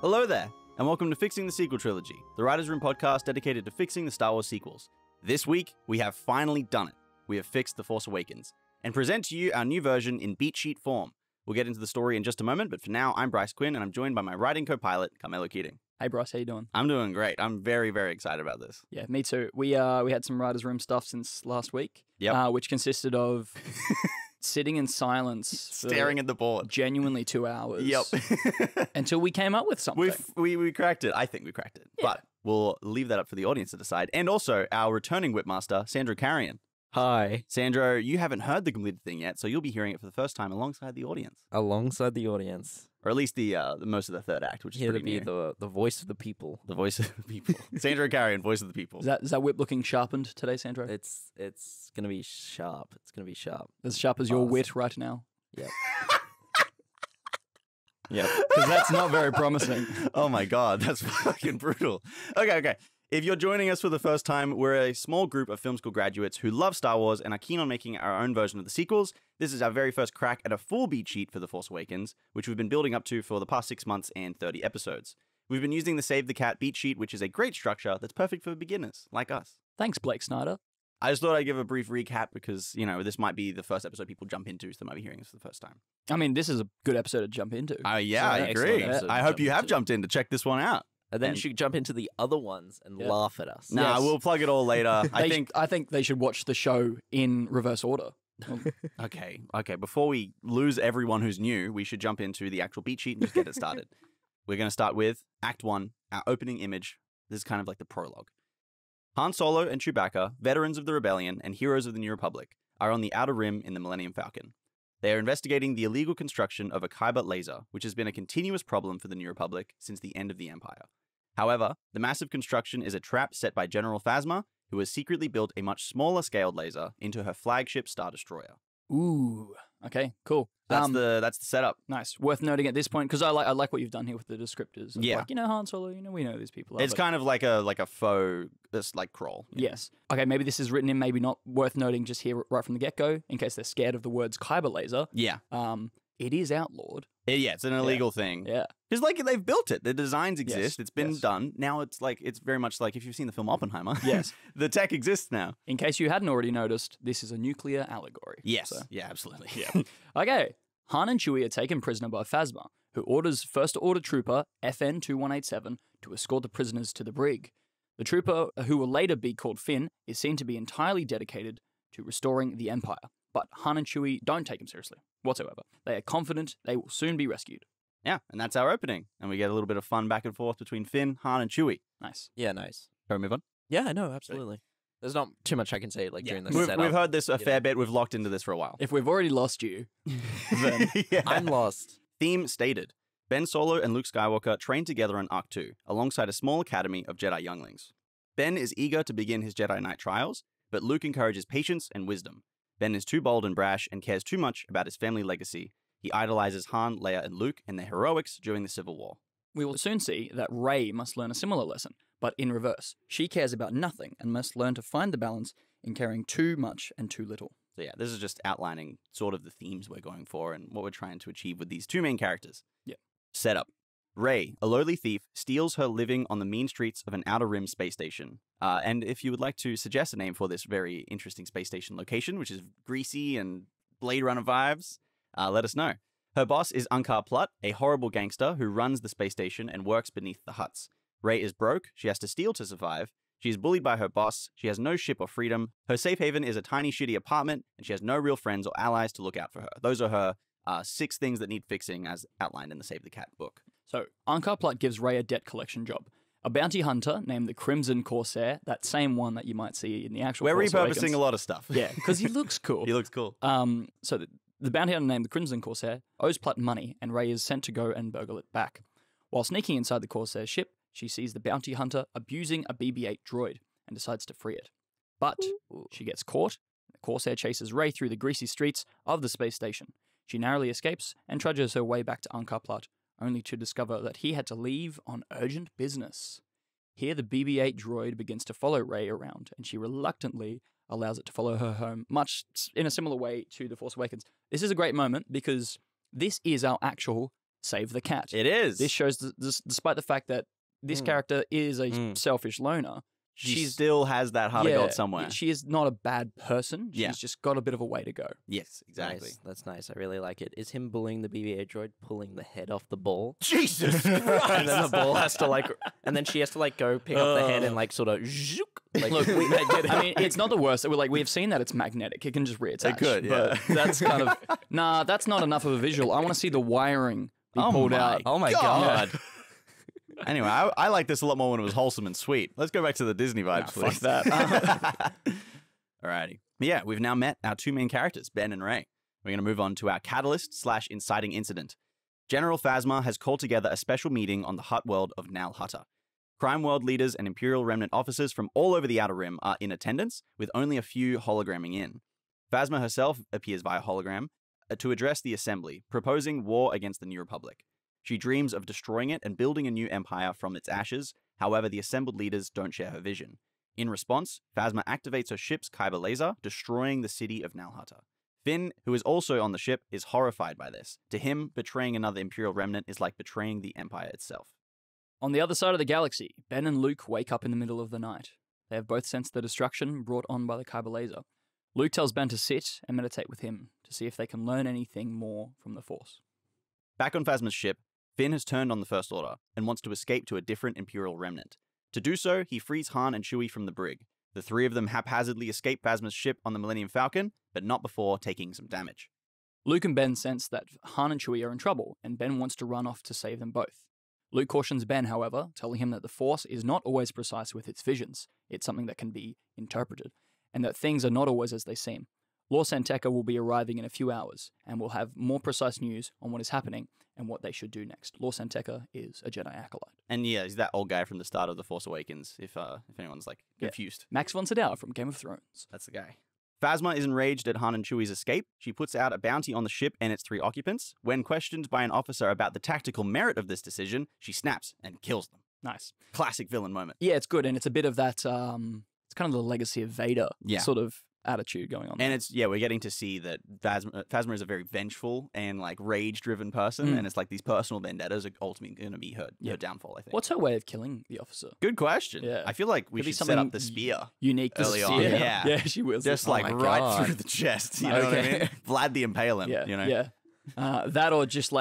Hello there, and welcome to Fixing the Sequel Trilogy, the Writers' Room podcast dedicated to fixing the Star Wars sequels. This week, we have finally done it. We have fixed The Force Awakens, and present to you our new version in beat sheet form. We'll get into the story in just a moment, but for now, I'm Bryce Quinn, and I'm joined by my writing co-pilot, Carmelo Keating. Hey Bryce, how you doing? I'm doing great. I'm very, very excited about this. Yeah, me too. We had some Writers' Room stuff since last week, which consisted of sitting in silence, staring at the board, genuinely 2 hours. Until we came up with something. We cracked it. I think we cracked it, but we'll leave that up for the audience to decide. And also our returning whipmaster, Sandro Karayan. Hi. Sandro, you haven't heard the completed thing yet, so you'll be hearing it for the first time alongside the audience. Alongside the audience. Or at least the most of the third act, which is pretty new. The voice of the people. The voice of the people. Sandro Karayan, voice of the people. Is that whip looking sharpened today, Sandro? It's gonna be sharp. It's gonna be sharp. As sharp as your wit right now. Yep. Yep. Because that's not very promising. Oh my god, that's fucking brutal. Okay. If you're joining us for the first time, we're a small group of film school graduates who love Star Wars and are keen on making our own version of the sequels. This is our very first crack at a full beat sheet for The Force Awakens, which we've been building up to for the past 6 months and 30 episodes. We've been using the Save the Cat beat sheet, which is a great structure that's perfect for beginners, like us. Thanks, Blake Snyder. I just thought I'd give a brief recap because, this might be the first episode people jump into, so they might be hearing this for the first time. I mean, this is a good episode to jump into. Yeah, I agree. I hope you have jumped in to check this one out. And then you should jump into the other ones and laugh at us. Nah, we'll plug it all later. I think they should watch the show in reverse order. Okay. Before we lose everyone who's new, we should jump into the actual beat sheet and just get it started. We're going to start with Act 1, our opening image. This is kind of like the prologue. Han Solo and Chewbacca, veterans of the Rebellion and heroes of the New Republic, are on the Outer Rim in the Millennium Falcon. They are investigating the illegal construction of a Kyber laser, which has been a continuous problem for the New Republic since the end of the Empire. However, the massive construction is a trap set by General Phasma, who has secretly built a much smaller scaled laser into her flagship Star Destroyer. Ooh, okay, cool. That's the setup. Nice. Worth noting at this point, because I like what you've done here with the descriptors. Yeah. Like, Han Solo, we know these people. It's kind of like a faux, crawl. Yes. Okay, maybe this is written in, maybe not. Worth noting just here right from the get-go, in case they're scared of the words Kyber laser. Yeah. It is outlawed. Yeah, it's an illegal thing. Yeah. Because, they've built it. The designs exist. Yes. It's been done. Now it's very much like if you've seen the film Oppenheimer. Yes. The tech exists now. In case you hadn't already noticed, this is a nuclear allegory. Yes. So. Yeah, absolutely. Yeah. Okay. Han and Chewie are taken prisoner by Phasma, who orders First Order Trooper FN 2187 to escort the prisoners to the brig. The trooper, who will later be called Finn, is seen to be entirely dedicated to restoring the Empire. But Han and Chewie don't take him seriously whatsoever. They are confident they will soon be rescued. Yeah, and that's our opening. And we get a little bit of fun back and forth between Finn, Han, and Chewie. Nice. Yeah, nice. Shall we move on? Yeah, no, absolutely. There's not too much I can say during this setup. We've heard this a fair bit. We've locked into this for a while. If we've already lost you, then I'm lost. Theme stated. Ben Solo and Luke Skywalker train together on Arc 2, alongside a small academy of Jedi younglings. Ben is eager to begin his Jedi Knight trials, but Luke encourages patience and wisdom. Ben is too bold and brash and cares too much about his family legacy. He idolizes Han, Leia, and Luke and their heroics during the Civil War. We will soon see that Rey must learn a similar lesson, but in reverse. She cares about nothing and must learn to find the balance in caring too much and too little. So yeah, this is just outlining sort of the themes we're going for and what we're trying to achieve with these two main characters. Yeah. Setup. Rey, a lowly thief, steals her living on the mean streets of an Outer Rim space station. And if you would like to suggest a name for this very interesting space station location, which is greasy and Blade Runner vibes, let us know. Her boss is Unkar Plutt, a horrible gangster who runs the space station and works beneath the huts. Rey is broke, she has to steal to survive. She is bullied by her boss, she has no ship or freedom. Her safe haven is a tiny shitty apartment, and she has no real friends or allies to look out for her. Those are her 6 things that need fixing as outlined in the Save the Cat book. So, Unkar Plutt gives Rey a debt collection job. A bounty hunter named the Crimson Corsair, that same one that you might see in the actual We're Force repurposing Awakens. a lot of stuff. Yeah, because he looks cool. He looks cool. So the bounty hunter named the Crimson Corsair owes Plutt money, and Rey is sent to go and burgle it back. While sneaking inside the Corsair ship, she sees the bounty hunter abusing a BB-8 droid and decides to free it. But she gets caught. The Corsair chases Rey through the greasy streets of the space station. She narrowly escapes and trudges her way back to Unkar Plutt, only to discover that he had to leave on urgent business. Here, the BB-8 droid begins to follow Rey around, and she reluctantly allows it to follow her home, much in a similar way to The Force Awakens. This is a great moment because this is our actual save the cat. It is. This shows, despite the fact that this character is a selfish loner, She still has that heart of gold somewhere. She is not a bad person. She's just got a bit of a way to go. Yes, exactly. Nice. That's nice. I really like it. Is him bullying the BB-8 droid pulling the head off the ball? Jesus And then the ball has to and then she has to go pick up the head and sort of zook. Look, I mean, it's not the worst. We've seen that it's magnetic. It can just reattach. It could, yeah. But that's kind of, that's not enough of a visual. I want to see the wiring be pulled out. Oh my God. Anyway, I like this a lot more when it was wholesome and sweet. Let's go back to the Disney vibes, please. Fuck that. Alrighty. Yeah, we've now met our two main characters, Ben and Ray. We're going to move on to our catalyst/inciting incident. General Phasma has called together a special meeting on the Hutt world of Nal Hutta. Crime world leaders and Imperial Remnant officers from all over the Outer Rim are in attendance, with only a few hologramming in. Phasma herself appears via hologram to address the Assembly, proposing war against the New Republic. She dreams of destroying it and building a new empire from its ashes. However, the assembled leaders don't share her vision. In response, Phasma activates her ship's kyber laser, destroying the city of Nal Hutta. Finn, who is also on the ship, is horrified by this. To him, betraying another Imperial remnant is like betraying the Empire itself. On the other side of the galaxy, Ben and Luke wake up in the middle of the night. They have both sensed the destruction brought on by the kyber laser. Luke tells Ben to sit and meditate with him to see if they can learn anything more from the Force. Back on Phasma's ship, Finn has turned on the First Order and wants to escape to a different Imperial remnant. To do so, he frees Han and Chewie from the brig. The three of them haphazardly escape Phasma's ship on the Millennium Falcon, but not before taking some damage. Luke and Ben sense that Han and Chewie are in trouble, and Ben wants to run off to save them both. Luke cautions Ben, however, telling him that the Force is not always precise with its visions. It's something that can be interpreted, and that things are not always as they seem. Lor San Tekka will be arriving in a few hours, and will have more precise news on what is happening and what they should do next. Lor San Tekka is a Jedi acolyte. And yeah, he's that old guy from the start of The Force Awakens, if anyone's confused. Max von Sydow from Game of Thrones. That's the guy. Phasma is enraged at Han and Chewie's escape. She puts out a bounty on the ship and its three occupants. When questioned by an officer about the tactical merit of this decision, she snaps and kills them. Nice. Classic villain moment. Yeah, it's good, and it's a bit of that, it's kind of the legacy of Vader sort of attitude going on. And we're getting to see that Phasma is a very vengeful and rage-driven person, and it's these personal vendettas are ultimately going to be her downfall, I think. What's her way of killing the officer? Good question. Yeah. I feel like we should set up the spear. Unique early on. Yeah. Yeah, she will. Just right through the chest. You know what I mean? Vlad the Impaler. Yeah, you know? Yeah. That or just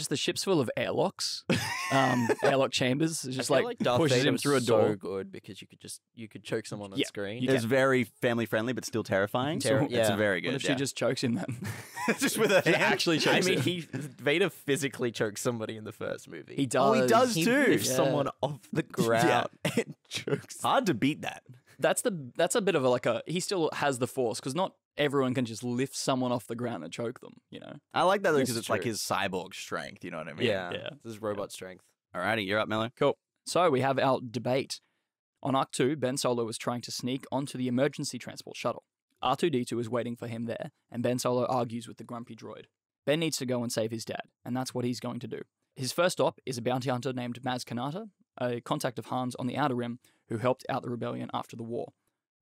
the ship's full of airlocks, airlock chambers. It's just Darth pushes Vader him was through a door. So good because you could choke someone on screen. It's very family friendly, but still terrifying. It's very good. What if she just chokes him then? Just with her hand? Actually chokes him. Vader physically chokes somebody in the first movie. He does. Oh, he does He too. lifts someone off the ground and chokes. Hard to beat that. That's a bit of he still has the Force because not everyone can just lift someone off the ground and choke them, you know? I like that though This because is it's true. his cyborg strength, you know what I mean? Yeah. Yeah. This is robot strength. Alrighty, you're up, Mello. Cool. So we have our debate. On Arc 2, Ben Solo was trying to sneak onto the emergency transport shuttle. R2-D2 is waiting for him there, and Ben Solo argues with the grumpy droid. Ben needs to go and save his dad, and that's what he's going to do. His first stop is a bounty hunter named Maz Kanata, a contact of Han's on the Outer Rim who helped out the rebellion after the war.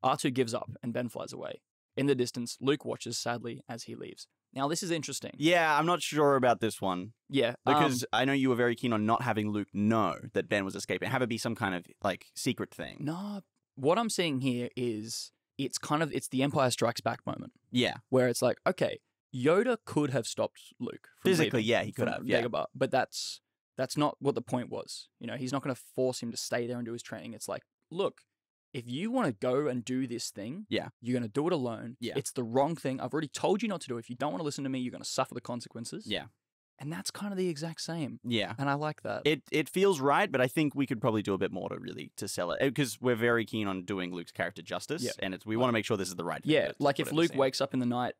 R2 gives up, and Ben flies away. In the distance, Luke watches sadly as he leaves. Now, this is interesting. Yeah, I'm not sure about this one. Yeah. Because I know you were very keen on not having Luke know that Ben was escaping. Have it be some kind of, secret thing. No, what I'm seeing here is it's the Empire Strikes Back moment. Yeah. Where it's okay, Yoda could have stopped Luke from Physically, leaving yeah, he could from have, yeah. Dagobah, but that's not what the point was. You know, he's not going to force him to stay there and do his training. It's look, if you want to go and do this thing, Yeah. you're going to do it alone. Yeah. It's the wrong thing. I've already told you not to do it. If you don't want to listen to me, you're going to suffer the consequences. Yeah. And that's kind of the exact same. Yeah. And I like that. It feels right, but I think we could probably do a bit more to sell it because we're very keen on doing Luke's character justice, Yeah. and we want to make sure this is the right thing. Yeah, to if put in the Luke scene. wakes up in the night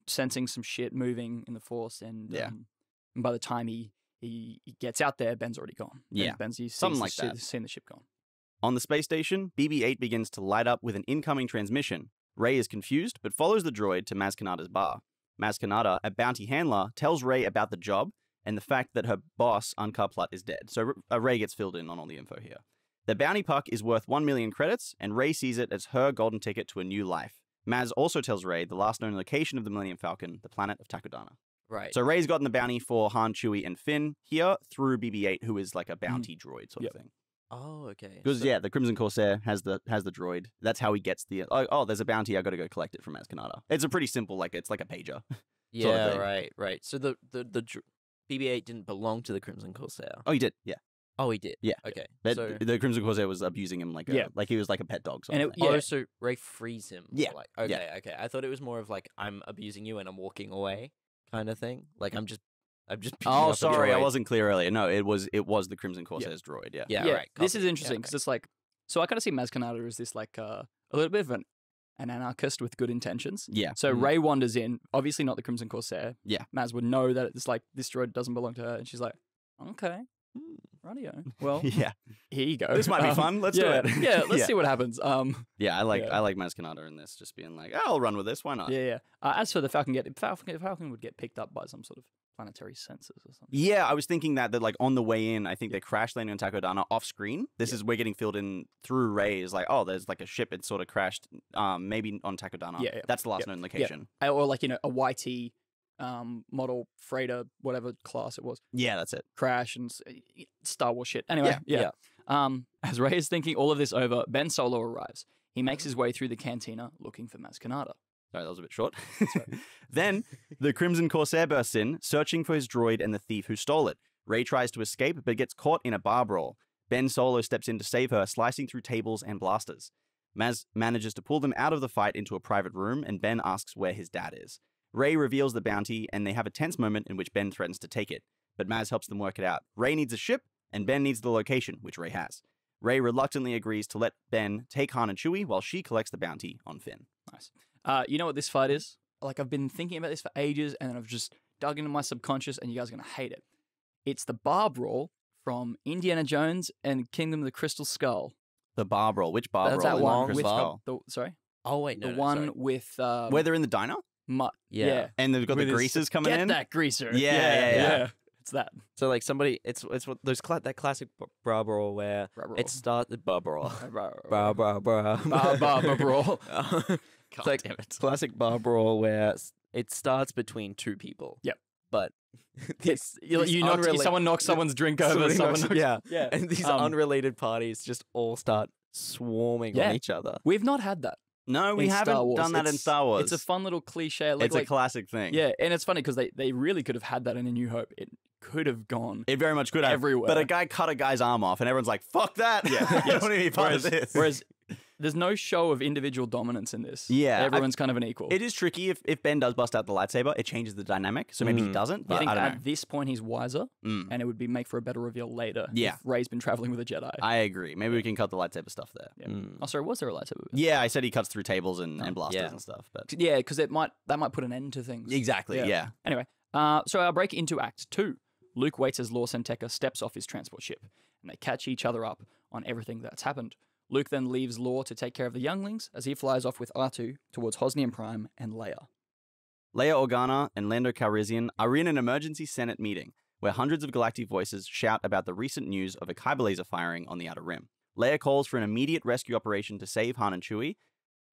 sensing some shit moving in the Force and by the time he gets out there, Ben's already gone. Yeah. Something like that. Seen the ship gone. On the space station, BB-8 begins to light up with an incoming transmission. Ray is confused, but follows the droid to Maz Kanata's bar. Maz Kanata, a bounty handler, tells Ray about the job and the fact that her boss, Unkar Plutt, is dead. So Ray gets filled in on all the info here. The bounty puck is worth 1 million credits, and Ray sees it as her golden ticket to a new life. Maz also tells Ray the last known location of the Millennium Falcon, the planet of Takodana. Right. So Rey's gotten the bounty for Han, Chewie, and Finn here through BB-8, who is like a bounty droid sort of thing. Oh, okay. Because the Crimson Corsair has the droid. That's how he gets the there's a bounty. I got to go collect it from Maz Kanata. It's a pretty simple it's like a pager. Yeah, thing. right. So the BB-8 didn't belong to the Crimson Corsair. Oh, he did. Yeah. Oh, he did. Yeah. Okay. But So the Crimson Corsair was abusing him like he was like a pet dog. Sort of thing. oh, so Rey frees him. Yeah. Like, okay. I thought it was more of like I'm abusing you and I'm walking away kind of thing. Like I'm just. Picking Oh, up a sorry, I droid. wasn't clear earlier. No, it was the Crimson Corsair's droid. Yeah. Yeah, right. This copy. is interesting because it's like, so I kind of see Maz Kanata as this like a little bit of an anarchist with good intentions. Yeah. So Rey wanders in, obviously not the Crimson Corsair. Yeah. Maz would know that it's like this droid doesn't belong to her, and she's like, okay, radio. Well, Yeah. here you go. This might be fun. Let's do it. Yeah, let's see what happens. Yeah, I like Maz Kanata in this, just being like, I'll run with this. Why not? Yeah. As for the Falcon would get picked up by some sort of planetary sensors or something. Yeah, I was thinking that like on the way in, I think they crash landing on Takodana off screen. This is we're getting filled in through Rey. Is like, oh, there's like a ship. It sort of crashed, maybe on Takodana. Yeah. That's the last known location. Or like a YT model freighter, whatever class it was, Yeah, that's it. crash and Star Wars shit. Anyway, yeah. As Rey is thinking all of this over, Ben Solo arrives. He makes his way through the cantina looking for Maz Kanata. Sorry, that was a bit short. Then the Crimson Corsair bursts in, searching for his droid and the thief who stole it. Rey tries to escape, but gets caught in a bar brawl. Ben Solo steps in to save her, slicing through tables and blasters. Maz manages to pull them out of the fight into a private room, and Ben asks where his dad is. Rey reveals the bounty, and they have a tense moment in which Ben threatens to take it, but Maz helps them work it out. Rey needs a ship, and Ben needs the location, which Rey has. Rey reluctantly agrees to let Ben take Han and Chewie while she collects the bounty on Finn. Nice. You know what this fight is? Like, I've been thinking about this for ages, and then I've just dug into my subconscious, and you guys are going to hate it. It's the bar brawl from Indiana Jones and Kingdom of the Crystal Skull. The bar brawl. Which bar That's brawl? that in one Crystal with Skull? sorry? Oh wait, no, the no, one sorry. with Where they're in the diner? Yeah. And they've got the With his- greasers coming Get in? that greaser. Yeah. It's that. So like somebody, it's what those that classic bra brawl where it started bar brawl. Bra bra bra. Bar brawl. It's like classic bar brawl where it starts between two people. Yep. But Someone knocks someone's drink over. Yeah. Yeah. And these unrelated parties just all start swarming on each other. We've not had that. No, we in Star haven't Wars. done that in Star Wars. It's a fun little cliche. It's a classic thing. Yeah, and it's funny because they really could have had that in A New Hope. It could have gone. It very much could have. Everywhere. But a guy cut a guy's arm off, and everyone's like, fuck that. Yeah. I don't want to be part of this. Whereas there's no show of individual dominance in this. Yeah, Everyone's kind of an equal. It is tricky. If Ben does bust out the lightsaber, it changes the dynamic. So maybe he doesn't, I but think I don't know. at this point he's wiser, Mm. and it would make for a better reveal later. Yeah. If Rey's been traveling with a Jedi. I agree. Maybe we can cut the lightsaber stuff there. Yeah. Oh, sorry, was there a lightsaber? Yeah, I said he cuts through tables and blasters yeah. and stuff. But Yeah, because that might put an end to things. exactly, yeah. Anyway, so our break into Act 2. Luke waits as Lor San Tekka steps off his transport ship, and they catch each other up on everything that's happened. Luke then leaves Lor to take care of the younglings as he flies off with R2 towards Hosnian Prime and Leia. Leia Organa and Lando Calrissian are in an emergency Senate meeting where hundreds of galactic voices shout about the recent news of a kyber laser firing on the Outer Rim. Leia calls for an immediate rescue operation to save Han and Chewie,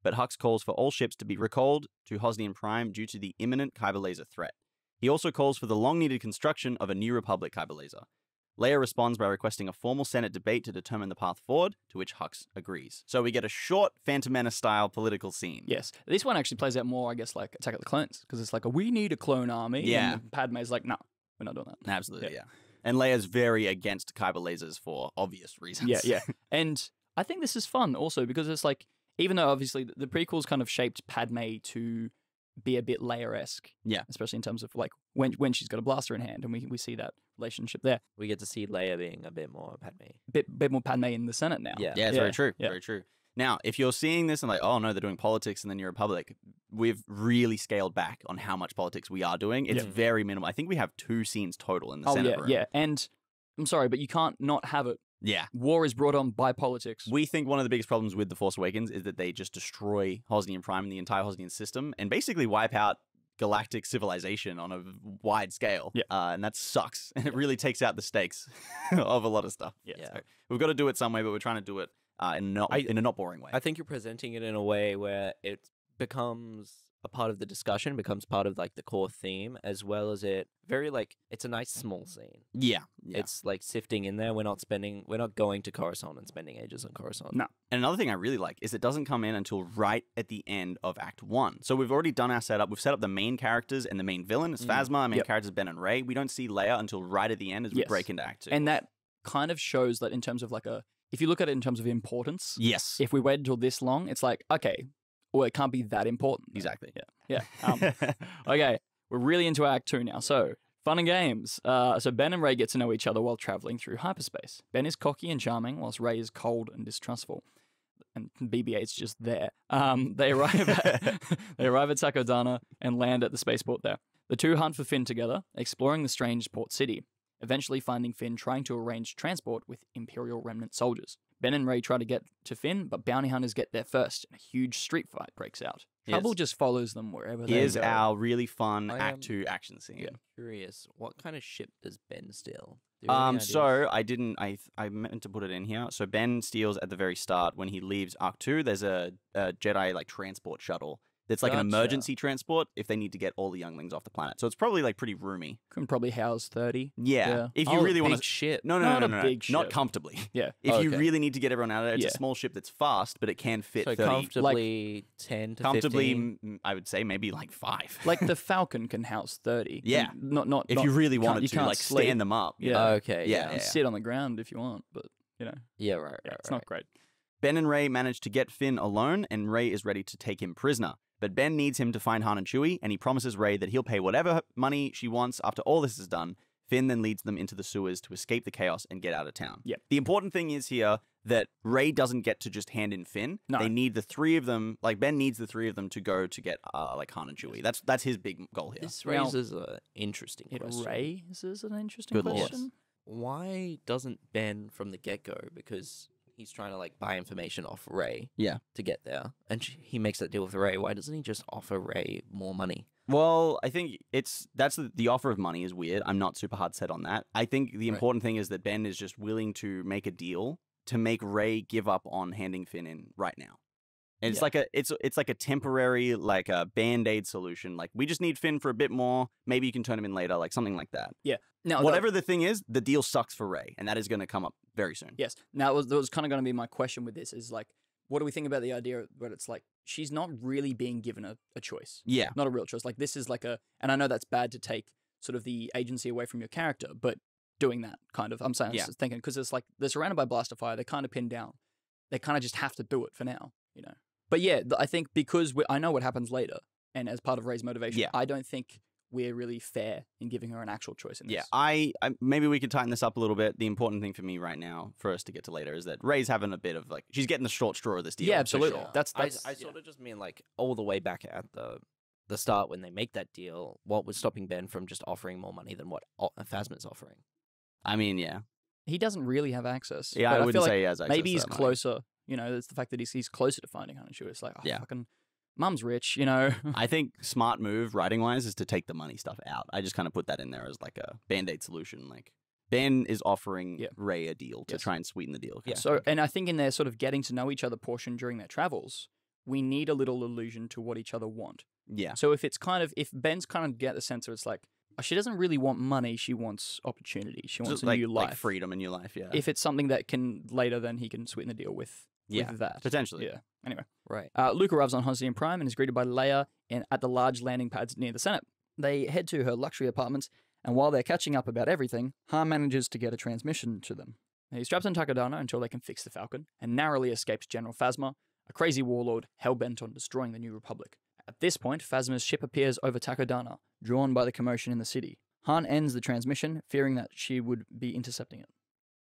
but Hux calls for all ships to be recalled to Hosnian Prime due to the imminent kyber laser threat. He also calls for the long-needed construction of a New Republic kyber laser. Leia responds by requesting a formal Senate debate to determine the path forward, to which Hux agrees. So we get a short Phantom Menace-style political scene. Yes. This one actually plays out more, I guess, like Attack of the Clones, because it's like, we need a clone army. Yeah. And Padme's like, no, we're not doing that. Absolutely, yeah. And Leia's very against kyber lasers for obvious reasons. Yeah. And I think this is fun also because it's like, even though obviously the prequels kind of shaped Padme to be a bit Leia-esque. Yeah. Especially in terms of like when she's got a blaster in hand, and we see that relationship there. We get to see Leia being a bit more Padme. Bit more Padme in the Senate now. Yeah. Yeah, it's very true. Yeah. Very true. Now, if you're seeing this and like, oh no, they're doing politics in the New Republic, we've really scaled back on how much politics we are doing. It's very minimal. I think we have 2 scenes total in the Senate room. Yeah. And I'm sorry, but you can't not have it. Yeah. War is brought on by politics. We think one of the biggest problems with The Force Awakens is that they just destroy Hosnian Prime and the entire Hosnian system and basically wipe out galactic civilization on a wide scale. Yeah. And that sucks. And it really takes out the stakes of a lot of stuff. Yeah. So we've got to do it some way, but we're trying to do it in a not boring way. I think you're presenting it in a way where it becomes a part of the discussion, becomes part of like the core theme, as well as it's a nice small scene. Yeah. It's like sifting in there. We're not going to Coruscant and spending ages on Coruscant. No. And another thing I really like is it doesn't come in until right at the end of Act 1. So we've already done our setup. We've set up the main characters and the main villain. It's Phasma. Our main characters Ben and Rey. We don't see Leia until right at the end as we break into Act 2. And that kind of shows that in terms of if you look at it in terms of importance, yes. If we wait until this long, it's like, okay, well, it can't be that important. Exactly. Yeah. Okay, we're really into Act 2 now. So, fun and games. So Ben and Rey get to know each other while traveling through hyperspace. Ben is cocky and charming, whilst Rey is cold and distrustful. And BB-8's just there. They arrive at Takodana and land at the spaceport there. The two hunt for Finn together, exploring the strange port city, eventually finding Finn trying to arrange transport with Imperial remnant soldiers. Ben and Rey try to get to Finn, but bounty hunters get there first, and a huge street fight breaks out. Trouble just follows them wherever they go. Here's our really fun Act 2 action scene. Yeah. Curious, what kind of ship does Ben steal? So I meant to put it in here. So Ben steals at the very start when he leaves Arc 2. There's a Jedi like transport shuttle. It's like an emergency transport if they need to get all the younglings off the planet. So it's probably like pretty roomy. Can probably house 30. Yeah. If you really want to ship. No. Big ship. Not comfortably. Yeah. If you really need to get everyone out of there, it's a small ship that's fast, but it can fit 30. Comfortably 10 to 15. I would say maybe like 5. Like the Falcon can house 30. Yeah. Not if you really wanted to, like sleep. stand them up. Yeah. Okay. Yeah. Sit on the ground if you want, but Yeah, right. It's not great. Ben and Rey manage to get Finn alone, and Rey is ready to take him prisoner. But Ben needs him to find Han and Chewie, and he promises Rey that he'll pay whatever money she wants after all this is done. Finn then leads them into the sewers to escape the chaos and get out of town. Yep. The important thing is here that Rey doesn't get to just hand in Finn. No. They need the 3 of them, like Ben needs the 3 of them to go to get like Han and Chewie. That's his big goal here. This raises an interesting question. Raises an interesting Good question. Why doesn't Ben from the get-go, because he's trying to like buy information off Rey to get there, and he makes that deal with Rey, why doesn't he just offer Rey more money? Well, I think that's the offer of money is weird. I'm not super hard set on that. I think the important thing is that Ben is just willing to make a deal to make Rey give up on handing Finn in right now. And it's like a temporary, like a Band-Aid solution. Like, we just need Finn for a bit more. Maybe you can turn him in later, like something like that. Yeah. Now, whatever the thing is, the deal sucks for Rey, and that is going to come up very soon. Yes. Now, that was kind of going to be my question with this is like, what do we think about the idea where it's like, she's not really being given a choice. Yeah. Not a real choice. Like, this is like and I know that's bad to take sort of the agency away from your character, but doing that kind of, I'm thinking, because it's like, they're surrounded by blaster fire, they're kind of pinned down. They kind of just have to do it for now, But yeah, I think because I know what happens later, and as part of Rey's motivation, I don't think we're really fair in giving her an actual choice in this. Yeah, I maybe we could tighten this up a little bit. The important thing for me right now, for us to get to later, is that Rey's having a bit of like, she's getting the short straw of this deal. Yeah, absolutely. Sure. That's I sort of just mean like all the way back at the start when they make that deal, what was stopping Ben from just offering more money than what Phasma's offering? I mean, yeah. He doesn't really have access. Yeah, I wouldn't say he has access. Maybe he's closer. It's the fact that he's closer to finding Han and Chewie. It's like, fucking Mum's rich, I think smart move writing-wise is to take the money stuff out. I just kind of put that in there as like a Band-Aid solution. Like, Ben is offering Rey a deal to try and sweeten the deal. Yeah. So, and I think in their sort of getting to know each other portion during their travels, we need a little allusion to what each other want. Yeah. So if Ben's kind of get the sense of it's like, she doesn't really want money, she wants opportunity. She wants a new life. Like freedom, a new life, yeah. If it's something that can later, then he can sweeten the deal with that. Potentially. Yeah. Anyway. Right. Luke arrives on Hosnian Prime and is greeted by Leia at the large landing pads near the Senate. They head to her luxury apartments, and while they're catching up about everything, Han manages to get a transmission to them. He straps on Takodana until they can fix the Falcon, and narrowly escapes General Phasma, a crazy warlord hell-bent on destroying the New Republic. At this point, Phasma's ship appears over Takodana, drawn by the commotion in the city. Han ends the transmission, fearing that she would be intercepting it.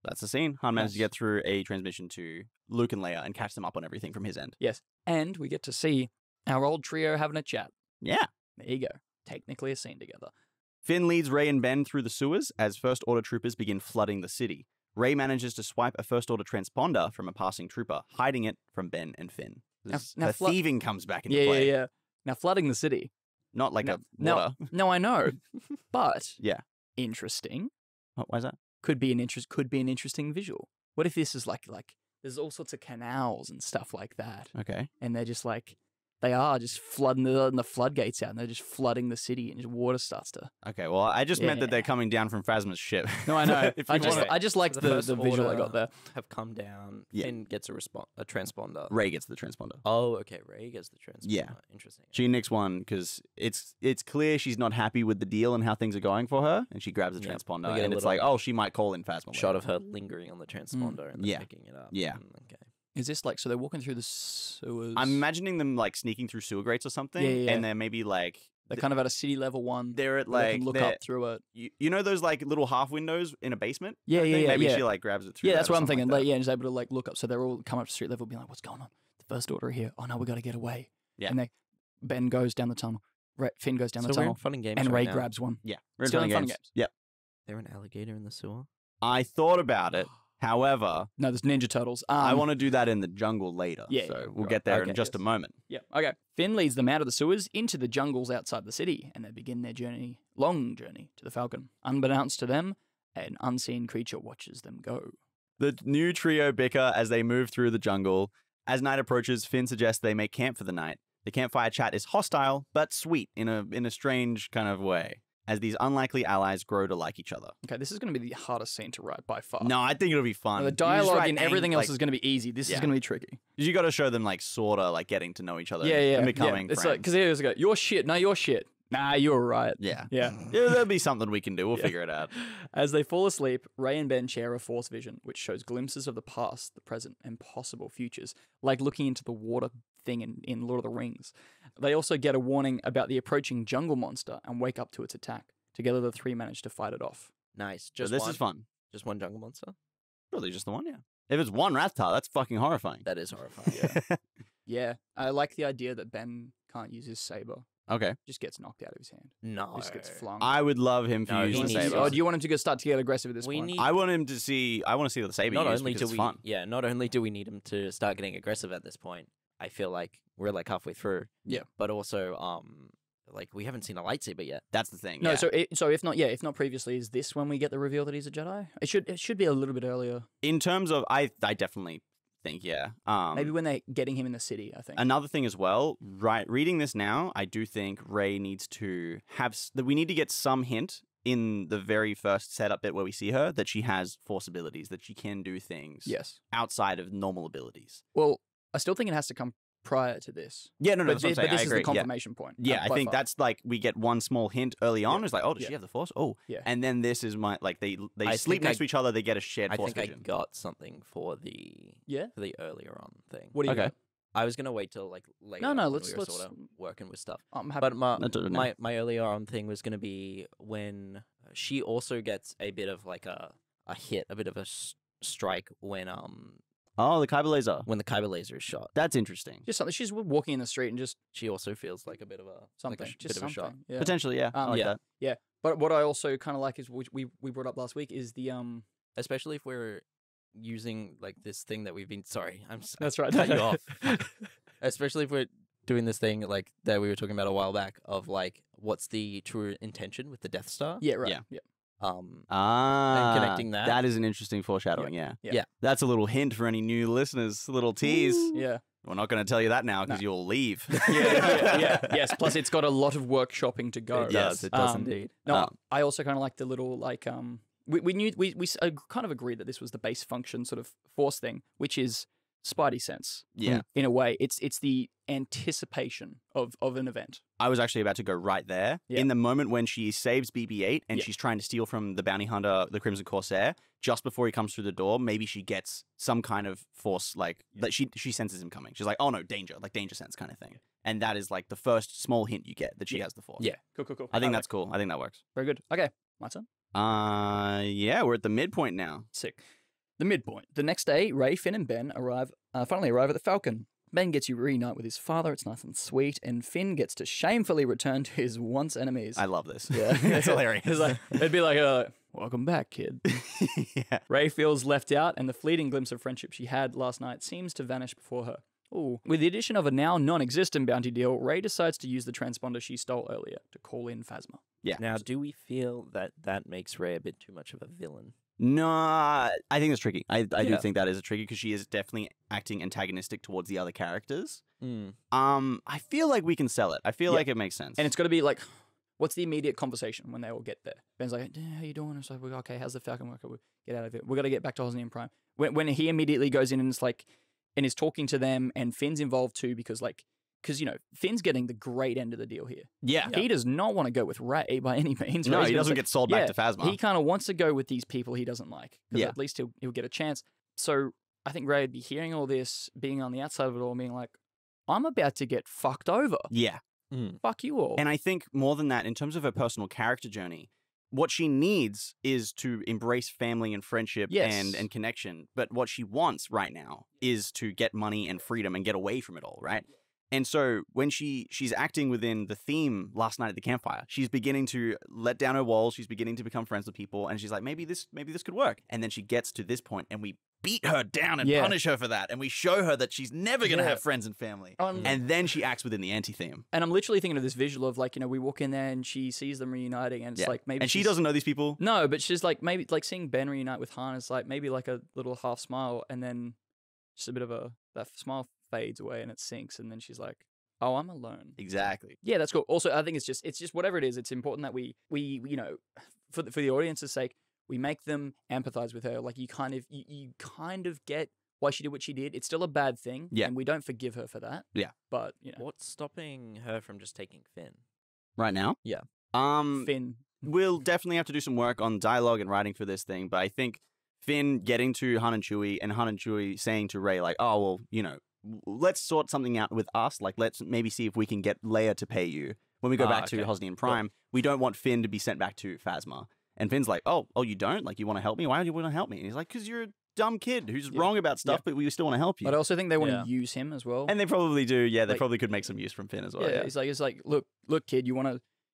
That's the scene. Han manages to get through a transmission to Luke and Leia and catch them up on everything from his end. Yes. And we get to see our old trio having a chat. Yeah. There you go. Technically a scene together. Finn leads Rey and Ben through the sewers as First Order troopers begin flooding the city. Rey manages to swipe a First Order transponder from a passing trooper, hiding it from Ben and Finn. Now thieving comes back into play. Yeah. Now, flooding the city. Not like a water. No, I know. But yeah, interesting. Why is that? Could be an interesting visual. What if this is like there's all sorts of canals and stuff like that. Okay. And they're just like They are just flooding the floodgates out, and they're just flooding the city, and just water starts to. Okay, well, I just meant that they're coming down from Phasma's ship. No, I know. If you wanna- I just like So the first visual I order got there. Have come down. Yeah. Finn gets a transponder. Ray gets the transponder. Oh, okay. Ray gets the transponder. Yeah. Interesting. She nicks one because it's clear she's not happy with the deal and how things are going for her, and she grabs the Yeah, transponder, we get a and it's little like, oh, she might call in Phasma. Shot of her lingering on the transponder and then Yeah. picking it up. Yeah. Okay. Is this like so they're walking through the sewers? I'm imagining them like sneaking through sewer grates or something, Yeah. and they're maybe like They're kind of at a city level one. they're at where they like can look they're- up through it. you know those like little half windows in a basement. Yeah, kind of yeah, thing? yeah, Maybe yeah. she like grabs it through. Yeah, that's that or what I'm something thinking. like Like, that. yeah, and just able to like look up. So they're all come up to street level, being like, "What's going on? The first order are here. Oh no, we got to get away." Yeah. And Ben goes down the tunnel. Finn goes down So the we're in tunnel, fun and games and right Ray now. grabs one. Yeah, we're in Still fun in fun and and games. Yep. They're an alligator in the sewer. I thought about it. However, No, there's Ninja Turtles. I want to do that in the jungle later. Yeah, so yeah, we'll right. get there Okay, in just a yes. moment. Yeah. Okay. Finn leads them out of the sewers into the jungles outside the city, and they begin their long journey to the Falcon. Unbeknownst to them, an unseen creature watches them go. The new trio bicker as they move through the jungle. As night approaches, Finn suggests they make camp for the night. The campfire chat is hostile but sweet in a strange kind of way, as these unlikely allies grow to like each other. Okay, this is going to be the hardest scene to write by far. No, I think it'll be fun. The You just dialogue write and everything else like- is going to be easy. This is Yeah. going to be tricky. You got to show them like sorta like getting to know each other. Yeah, yeah. And becoming It's friends. like because here's go. You're shit. No, you're shit. Nah, you're right. yeah. Yeah. Yeah, there'll be something we can do. We'll Yeah. figure it out. As they fall asleep, Ray and Ben share a force vision, which shows glimpses of the past, the present, and possible futures, like looking into the water thing in Lord of the Rings. They also get a warning about the approaching jungle monster and wake up to its attack. Together, the three manage to fight it off. Nice. So Just this one. is fun. Just one jungle monster. Really, just the one, yeah. If it's one Rathtar, that's fucking horrifying. That is horrifying. Yeah. Yeah, I like the idea that Ben can't use his saber; Okay. just gets knocked out of his hand, No. just gets flung. I would love him to No, use he the needs saber. to- Oh, do you want him to start to get aggressive at this We point? need- I want him to see. I want to see the saber Not used only because do it's we, fun. yeah, not only do we need him to start getting aggressive at this point, I feel like we're like halfway through. Yeah. But also, like we haven't seen a lightsaber yet. That's the thing. No, yeah. so if not previously, is this when we get the reveal that he's a Jedi? It should be a little bit earlier. In terms of, I definitely think, yeah. Maybe when they're getting him in the city, I think. Another thing as well, right? Reading this now, I do think Rey needs to have that. We need to get some hint in the very first setup bit where we see her that she has force abilities, that she can do things Yes. outside of normal abilities. Well, I still think it has to come prior to this. Yeah, no, But, that's what I'm but saying. this I is agree. the confirmation point. Yeah, I by think far. that's like we get one small hint early on. Yeah. It's like, oh, does Yeah. she have the force? Oh, Yeah. And then this is my like they I sleep think next I- to each other. They get a shared I force think I vision. got something for the Yeah. earlier on thing. What do you Okay. got? I was gonna wait till like later. No, when let's- we were let's- sort of working with stuff. I'm happy. But Let's do it now. my earlier on thing was gonna be when she also gets a bit of like a hit, a bit of a strike when Oh, the kyber laser. the kyber laser is shot. That's interesting. just something. She's walking in the street and just She also feels like a bit of a something. like a just bit of a shot. something. Yeah. Potentially, yeah. I like yeah. that. But what I also kind of like is which we brought up last week is the Especially if we're using like this thing that we've been. Sorry, I'm. That's right. Cut you off. Especially if we're doing this thing like that we were talking about a while back of like what's the true intention with the Death Star. Yeah. Right. Yeah. Yeah. Ah, connecting that. That is an interesting foreshadowing. Yeah. Yeah. That's a little hint for any new listeners. A little tease. Yeah. We're not going to tell you that now because No. you'll leave. Yeah. Yes. Plus, it's got a lot of workshopping to go. It Yes. does. It does Um, indeed. No, I also kind of like the little like we knew we kind of agreed that this was the base function sort of force thing, which is Spidey sense. Yeah. In a way, it's the anticipation of an event. I was actually about to go right there. Yeah. In the moment when she saves BB-8 and Yeah. she's trying to steal from the bounty hunter, the Crimson Corsair, just before he comes through the door, maybe she gets some kind of force, like that she senses him coming. She's like, oh no, danger, like danger sense kind of thing. And that is like the first small hint you get that she has the force. Yeah. Cool. I think that's cool. I think that works. very good. Okay, my turn. Yeah, we're at the midpoint now. Sick. The midpoint. The next day, Ray, Finn, and Ben finally arrive at the Falcon. Ben gets to reunite with his father. It's nice and sweet, and Finn gets to shamefully return to his once enemies. I love this. Yeah, It's hilarious. It's like, it'd be like, "Welcome back, kid." Yeah. Ray feels left out, and the fleeting glimpse of friendship she had last night seems to vanish before her. Ooh. With the addition of a now non-existent bounty deal, Ray decides to use the transponder she stole earlier to call in Phasma. Yeah. Now, do we feel that makes Rey a bit too much of a villain? No, I think it's tricky. I do Yeah. think that is tricky because she is definitely acting antagonistic towards the other characters. I feel like we can sell it. I feel like it makes sense. And it's got to be like, what's the immediate conversation when they all get there? Ben's like, how you doing? It's like, okay, how's the Falcon work? We'll get out of it. We got to get back to Hosnian Prime. When he immediately goes in and it's like, and is talking to them, and Finn's involved too, because Finn's getting the great end of the deal here. Yeah. He does not want to go with Rey by any means. No, he doesn't get sold back to Phasma. He kind of wants to go with these people he doesn't like. Because at least he'll get a chance. So I think Rey would be hearing all this, being on the outside of it all, being like, I'm about to get fucked over. Yeah. Fuck you all. And I think more than that, in terms of her personal character journey, what she needs is to embrace family and friendship and connection. But what she wants right now is to get money and freedom and get away from it all, right? And so when she's acting within the theme last night at the campfire, she's beginning to let down her walls. She's beginning to become friends with people. And she's like, maybe this could work. And then she gets to this point and we beat her down and punish her for that. And we show her that she's never going to have friends and family. And then she acts within the anti-theme. And I'm literally thinking of this visual of like, we walk in there and she sees them reuniting and it's like maybe and she doesn't know these people. No, but she's like, maybe like seeing Ben reunite with Han is like maybe like a little half smile and then just a bit of that smile fades away and it sinks and then she's like, oh, I'm alone. Exactly. Yeah, that's cool. Also, I think it's just whatever it is, it's important that we for the audience's sake, we make them empathize with her. Like you kind of get why she did what she did. It's still a bad thing. Yeah. And we don't forgive her for that. Yeah. But what's stopping her from just taking Finn? Right now? Yeah. Finn. We'll definitely have to do some work on dialogue and writing for this thing, but I think Finn getting to Han and Chewie saying to Rey, like, oh, well, let's sort something out with us. Like, let's maybe see if we can get Leia to pay you. When we go back to Hosnian Prime, we don't want Finn to be sent back to Phasma. And Finn's like, oh, you don't? Like, you want to help me? Why do you want to help me? And he's like, because you're a dumb kid who's wrong about stuff, but we still want to help you. But I also think they want to use him as well. And they probably do. Yeah, they probably could make some use from Finn as well. Yeah, it's like, look, kid, you want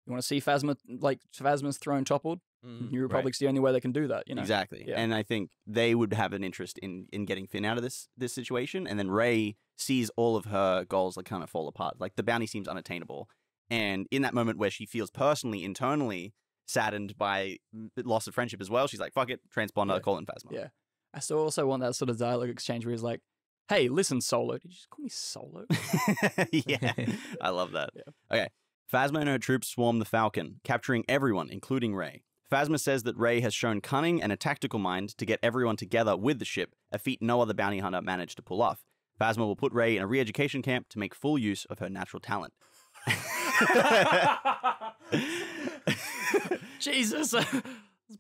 to see Phasma, like Phasma's throne toppled? New Republic's the only way they can do that, Exactly. Yeah. And I think they would have an interest in getting Finn out of this situation. And then Rey sees all of her goals like kind of fall apart. Like the bounty seems unattainable. And in that moment where she feels personally, internally saddened by the loss of friendship as well, she's like, fuck it, transponder, call in Phasma. Yeah. I still also want that sort of dialogue exchange where he's like, hey, listen, Solo. Did you just call me Solo? Yeah. I love that. Yeah. Okay. Phasma and her troops swarm the Falcon, capturing everyone, including Rey. Phasma says that Rey has shown cunning and a tactical mind to get everyone together with the ship, a feat no other bounty hunter managed to pull off. Phasma will put Rey in a re-education camp to make full use of her natural talent. Jesus.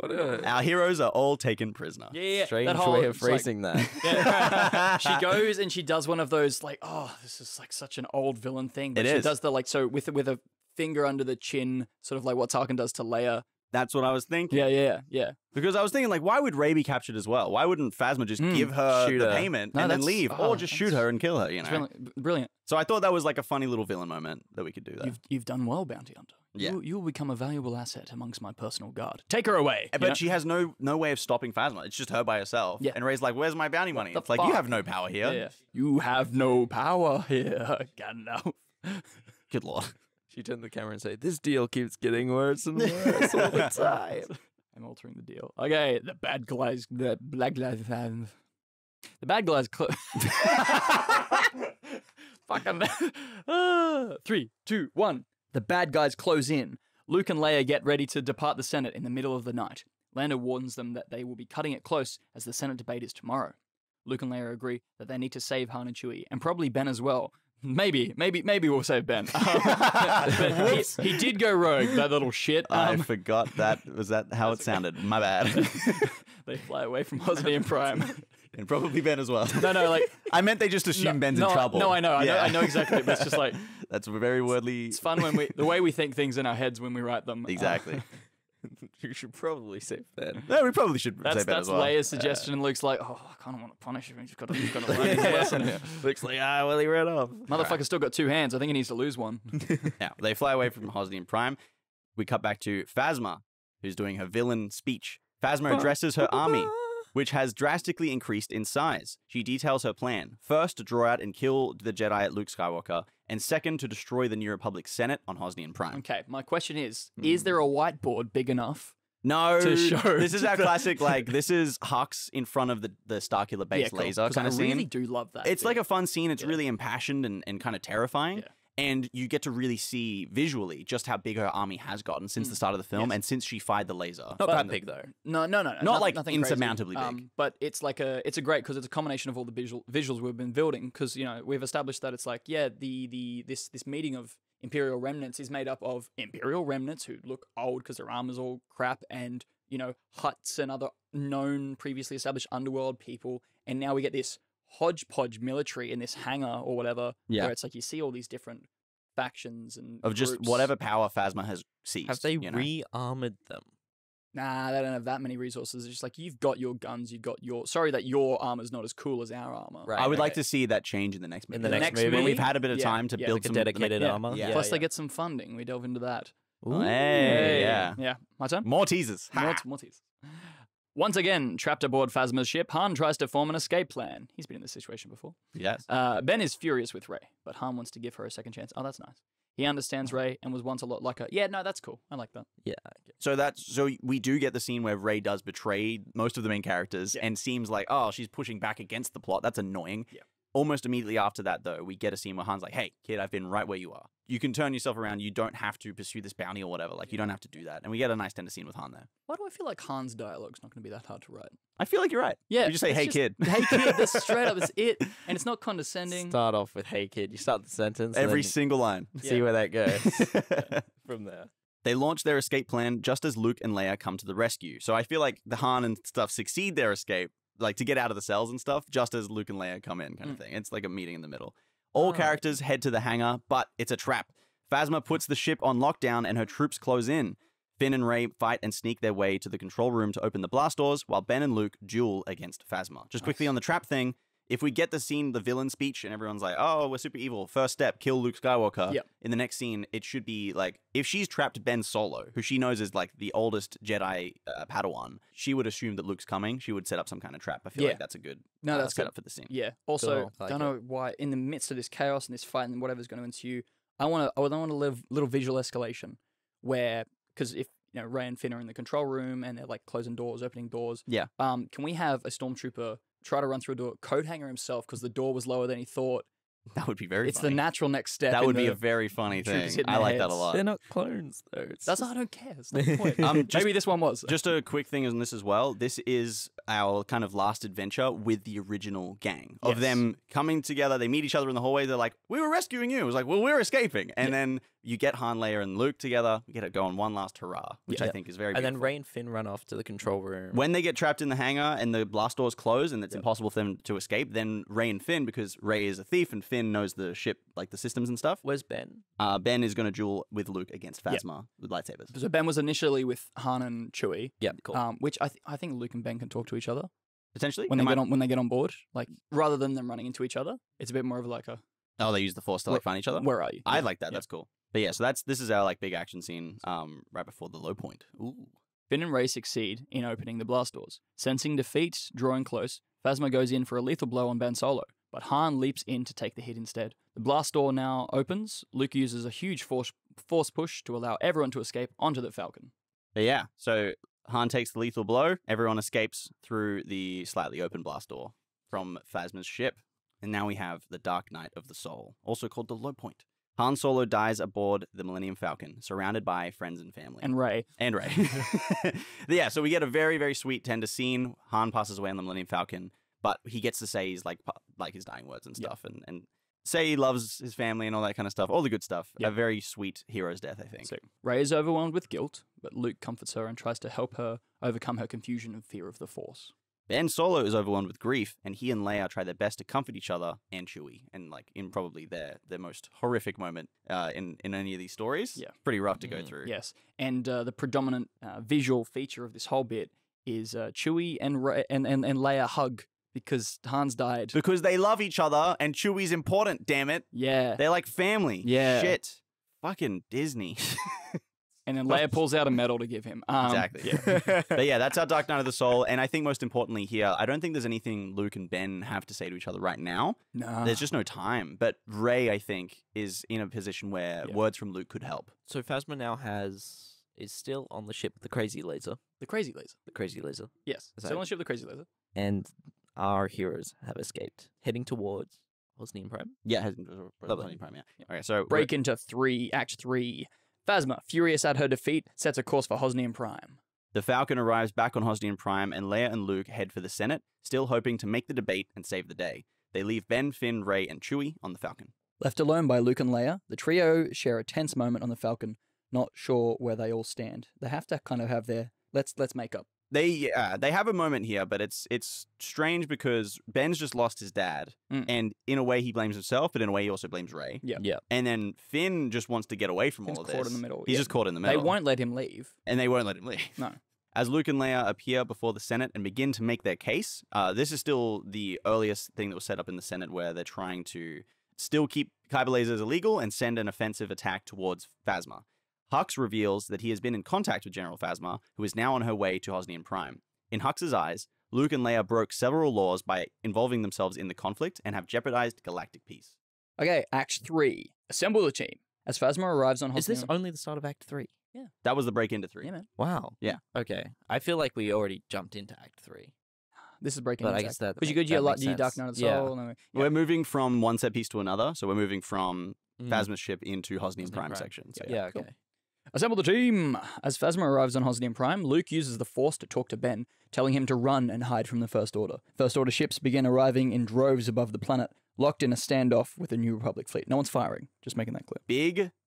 Our heroes are all taken prisoner. Yeah. Strange way of phrasing that. Yeah. She goes and she does one of those like, oh, this is like such an old villain thing. But she does the like, so with a finger under the chin, sort of like what Tarkin does to Leia. That's what I was thinking. Yeah. Because I was thinking, like, why would Rey be captured as well? Why wouldn't Phasma just give her the payment and then leave? Or just shoot her and kill her, Brilliant. So I thought that was like a funny little villain moment that we could do that. You've done well, Bounty Hunter. Yeah. You will become a valuable asset amongst my personal guard. Take her away. But she has no way of stopping Phasma. It's just her by herself. Yeah. And Rey's like, where's my bounty money? It's like, you have no power here. Yeah. You have no power here, Gandalf. Good lord. She turned the camera and said, this deal keeps getting worse and worse all the time. I'm altering the deal. Okay, the bad guys. Fucking 3, 2, 1. The bad guys close in. Luke and Leia get ready to depart the Senate in the middle of the night. Lando warns them that they will be cutting it close as the Senate debate is tomorrow. Luke and Leia agree that they need to save Han and Chewie, and probably Ben as well. Maybe we'll save Ben. But he did go rogue, that little shit. I forgot that. Was that how it sounded? My bad. They fly away from Hosnian Prime. And probably Ben as well. No, like... I meant they just assume Ben's in trouble. No, I know. I know exactly. But it's just like... That's very wordly... It's fun when the way we think things in our heads when we write them. Exactly. You should probably save Ben. No, we probably should save Ben as well. That's Leia's suggestion, and Luke's like, oh, I kind of want to punish him. He's got to learn his lesson here. Luke's like, well, he ran off. Motherfucker's still got 2 hands. I think he needs to lose one. Now, they fly away from Hosnian Prime. We cut back to Phasma, who's doing her villain speech. Phasma addresses her army, which has drastically increased in size. She details her plan. First, to draw out and kill the Jedi at Luke Skywalker, and second, to destroy the New Republic Senate on Hosnian Prime. Okay, my question is there a whiteboard big enough No, to show this is our classic, like, this is Hux in front of the Starkiller base laser kind of scene. I really do love that. It's like a fun scene. It's really impassioned and kind of terrifying. Yeah. And you get to really see visually just how big her army has gotten since the start of the film and since she fired the laser. Not that big, though. No. Not like nothing insurmountably crazy. big. But it's like it's a great, because it's a combination of all the visuals we've been building. Because, you know, we've established that it's like, yeah, this meeting of Imperial remnants is made up of Imperial remnants who look old because their armor's all crap, and, you know, Hutts and other known previously established underworld people. And now we get this hodgepodge military in this hangar or whatever, where it's like you see all these different factions and of just groups. whatever power Phasma has seized. Have they you know? re-armored them? Nah, they don't have that many resources. It's just like, you've got your guns, you've got your... Sorry that your armor's not as cool as our armor. Right. I would like to see that change in the next movie. In the next movie? when we've had a bit of time to build like a some dedicated armor. Yeah. Plus, they get some funding. We delve into that. Ooh. Hey, yeah. Yeah. My turn? More teasers. More teasers. Once again, trapped aboard Phasma's ship, Han tries to form an escape plan. He's been in this situation before. Yes. Ben is furious with Rey, but Han wants to give her a second chance. Oh, that's nice. He understands Rey and was once a lot like her. Yeah, no, that's cool. I like that. Yeah. So we do get the scene where Rey does betray most of the main characters and seems like, oh, she's pushing back against the plot. That's annoying. Yeah. Almost immediately after that, though, we get a scene where Han's like, hey, kid, I've been right where you are. You can turn yourself around. You don't have to pursue this bounty or whatever. Like, you don't have to do that. And we get a nice tender scene with Han there. Why do I feel like Han's dialogue's not going to be that hard to write? I feel like you're right. Yeah. You just say, hey, kid. Hey, kid. That's straight up. That's it. And it's not condescending. Start off with, hey, kid. You start the sentence. Every single line. See where that goes from there. They launch their escape plan just as Luke and Leia come to the rescue. So I feel like the Han and stuff succeed their escape, like to get out of the cells and stuff, just as Luke and Leia come in, kind of thing. It's like a meeting in the middle. All characters head to the hangar, but it's a trap. Phasma puts the ship on lockdown and her troops close in. Finn and Rey fight and sneak their way to the control room to open the blast doors, while Ben and Luke duel against Phasma. Just quickly on the trap thing, if we get the scene, the villain speech, and everyone's like, oh, we're super evil, first step, kill Luke Skywalker. Yep. In the next scene, it should be like, if she's trapped Ben Solo, who she knows is like the oldest Jedi Padawan, she would assume that Luke's coming. She would set up some kind of trap. I feel like that's a good that's setup for the scene. Yeah. Also, don't know why, in the midst of this chaos and this fight and whatever's going to ensue, I want to live little visual escalation where, because if, you know, Rey and Finn are in the control room and they're like closing doors, opening doors. Yeah. Can we have a stormtrooper try to run through a door, coat hanger himself because the door was lower than he thought? That would be very It's funny. the natural next step. That would be a very funny thing. I like that a lot. They're not clones, though. That's I don't care. That's not the point. Maybe this one was. Just a quick thing on this as well. This is our kind of last adventure with the original gang of them coming together. They meet each other in the hallway. They're like, we were rescuing you. It was like, well, we're escaping. And then you get Han, Leia, and Luke together. We get to go on one last hurrah, which I think is very beautiful. And then Rey and Finn run off to the control room. When they get trapped in the hangar and the blast doors close and it's impossible for them to escape, then Rey and Finn, because Rey is a thief and Finn knows the ship, like the systems and stuff. Where's Ben? Ben is going to duel with Luke against Phasma with lightsabers. So Ben was initially with Han and Chewie. Yeah, cool. Which I think Luke and Ben can talk to each other Potentially. when they get on board. Like, rather than them running into each other, it's a bit more of like a, Oh, they use the Force to like find each other? where are you? I like that. That's cool. But yeah, so this is our like big action scene right before the low point. Ooh. Finn and Rey succeed in opening the blast doors. Sensing defeat drawing close, Phasma goes in for a lethal blow on Ben Solo, but Han leaps in to take the hit instead. The blast door now opens. Luke uses a huge force push to allow everyone to escape onto the Falcon. But yeah, so Han takes the lethal blow. Everyone escapes through the slightly open blast door from Phasma's ship. And now we have the Dark Night of the Soul, also called the low point. Han Solo dies aboard the Millennium Falcon, surrounded by friends and family. And Rey. Yeah, so we get a very, very sweet, tender scene. Han passes away on the Millennium Falcon, but he gets to say his like his dying words and stuff, and say he loves his family and all that kind of stuff, all the good stuff. A very sweet hero's death, I think. So Rey is overwhelmed with guilt, but Luke comforts her and tries to help her overcome her confusion and fear of the Force. Ben Solo is overwhelmed with grief, and he and Leia try their best to comfort each other and Chewie, and like in probably their most horrific moment in any of these stories. Yeah, pretty rough to go through. Yes, and the predominant visual feature of this whole bit is Chewie and Leia hug because Han's died. Because they love each other, and Chewie's important. Damn it! Yeah, they're like family. Yeah, shit, fucking Disney. And then Leia pulls out a medal to give him. Exactly. Yeah. But yeah, that's our Dark Night of the Soul. And I think most importantly here, I don't think there's anything Luke and Ben have to say to each other right now. No. There's just no time. But Rey, I think, is in a position where words from Luke could help. So Phasma now has is still on the ship, the Crazy Laser. The Crazy Laser. The Crazy Laser. Yes. Is that- Still on the ship, the Crazy Laser. And our heroes have escaped, heading towards Hosnian Prime. Yeah, Lovely. Prime, yeah. Okay, so Break into Act 3. Phasma, furious at her defeat, sets a course for Hosnian Prime. the Falcon arrives back on Hosnian Prime, and Leia and Luke head for the Senate, still hoping to make the debate and save the day. They leave Ben, Finn, Rey, and Chewie on the Falcon. Left alone by Luke and Leia, the trio share a tense moment on the Falcon, not sure where they all stand. They have to kind of have their let's make up. They have a moment here, but it's strange because Ben's just lost his dad, and in a way he blames himself, but in a way he also blames Rey. Yeah. And then Finn just wants to get away from Finn's all of this. caught in the middle. He's just caught in the middle. They won't let him leave. And they won't let him leave. No. As Luke and Leia appear before the Senate and begin to make their case, this is still the earliest thing that was set up in the Senate where they're trying to still keep kyber lasers illegal and send an offensive attack towards Phasma. Hux reveals that he has been in contact with General Phasma, who is now on her way to Hosnian Prime. In Hux's eyes, Luke and Leia broke several laws by involving themselves in the conflict and have jeopardized galactic peace. Okay, Act 3. Assemble the team. As Phasma arrives on Hosnian... Is this only the start of Act 3? Yeah. That was the break into 3. Yeah, man. Wow. Yeah. Okay. I feel like we already jumped into Act 3. This is breaking But into I guess that because you go to your makes Dark sense. Night of the Yeah. Soul. No, We're moving from one set piece to another, so we're moving from Mm. Phasma's ship into Hosnian Hosnian Prime Prime. section. So Yeah, cool. okay. Assemble the team! As Phasma arrives on Hosnian Prime, Luke uses the Force to talk to Ben, telling him to run and hide from the First Order. First Order ships begin arriving in droves above the planet, locked in a standoff with the New Republic fleet. No one's firing, just making that clear.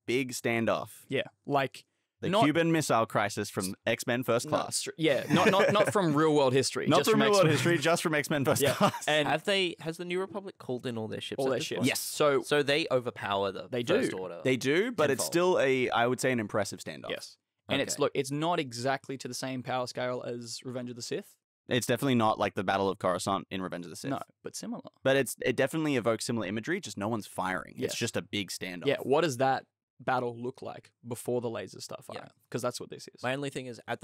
Big standoff. Yeah, like... The not- Cuban Missile Crisis from X-Men First Class. Not from real world history. Not just from real world X-Men. history, just from X-Men First Yeah. Class. And Has the New Republic called in all their ships? all at their this ships. point? Yes. So they overpower the They First do. Order. They do, but it's Tenfold. still I would say, an impressive standoff. yes. And Okay. it's not exactly to the same power scale as Revenge of the Sith. It's definitely not like the Battle of Coruscant in Revenge of the Sith. No, but similar. But it definitely evokes similar imagery, just no one's firing. Yes. It's just a big standoff. Yeah, what does that battle look like before the lasers start Yeah. firing? Because that's what this is. My only thing is at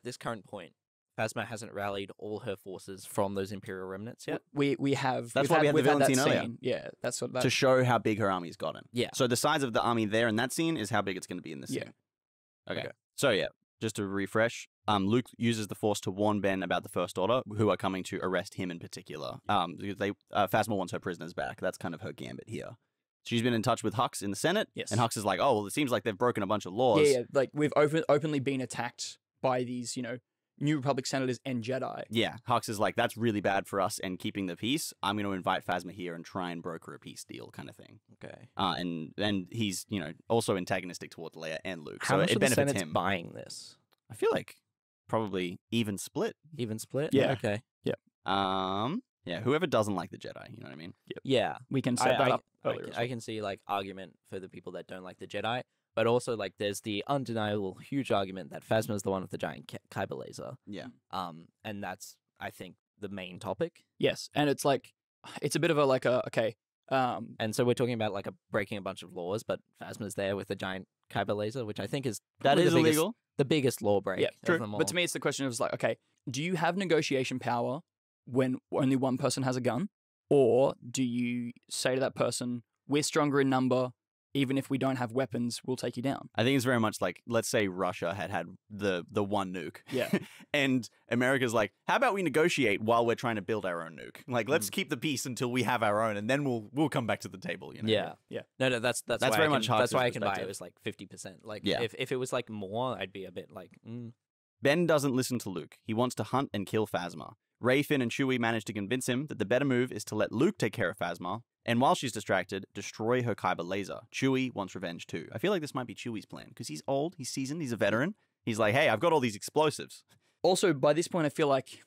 this current point, Phasma hasn't rallied all her forces from those Imperial remnants yet. We have. That's why we had the we've villain that scene earlier. scene. Yeah, that's what that. To show how big her army's gotten. Yeah. So the size of the army there in that scene is how big it's going to be in this Yeah. scene. Okay. Okay. So yeah, just to refresh, Luke uses the Force to warn Ben about the First Order, who are coming to arrest him in particular. Because Phasma wants her prisoners back. That's kind of her gambit here. She's been in touch with Hux in the Senate, Yes. and Hux is like, "Oh, well, it seems like they've broken a bunch of laws." yeah. Like we've openly been attacked by these, New Republic senators and Jedi. Yeah, Hux is like, that's really bad for us and keeping the peace. I'm going to invite Phasma here and try and broker a peace deal kind of thing. Okay. And he's, also antagonistic towards Leia and Luke. How so much it of the benefits Senate's him. buying this? I feel like probably even split. Even split? Yeah. Okay. Yeah, whoever doesn't like the Jedi, you know what I mean? Yeah. We can set that up I, earlier. as I well. can see like argument for the people that don't like the Jedi, but also like there's the undeniable huge argument that Phasma's the one with the giant kyber laser. Yeah. And that's I think the main topic. Yes, and it's like it's a bit of a okay. And so we're talking about like breaking a bunch of laws, but Phasma's there with the giant kyber laser, which I think is That probably is the biggest, illegal. the biggest law break Yeah, of them all. But to me, it's the question of like, okay, do you have negotiation power when only one person has a gun, or do you say to that person, "We're stronger in number, even if we don't have weapons, we'll take you down"? I think it's very much like, let's say Russia had the one nuke. Yeah. And America's like, how about we negotiate while we're trying to build our own nuke? Like, let's Mm. keep the peace until we have our own, and then we'll come back to the table, Yeah. Yeah. No, that's That's why very I can, much that's Hux's why I can buy it. perspective. It was like 50%. Like Yeah. if it was like more, I'd be a bit like, Ben doesn't listen to Luke. He wants to hunt and kill Phasma. Rey, Finn, and Chewie manage to convince him that the better move is to let Luke take care of Phasma, and while she's distracted, destroy her kyber laser. Chewie wants revenge too. I feel like this might be Chewie's plan, because he's old, he's seasoned, he's a veteran. He's like, hey, I've got all these explosives. Also, by this point, I feel like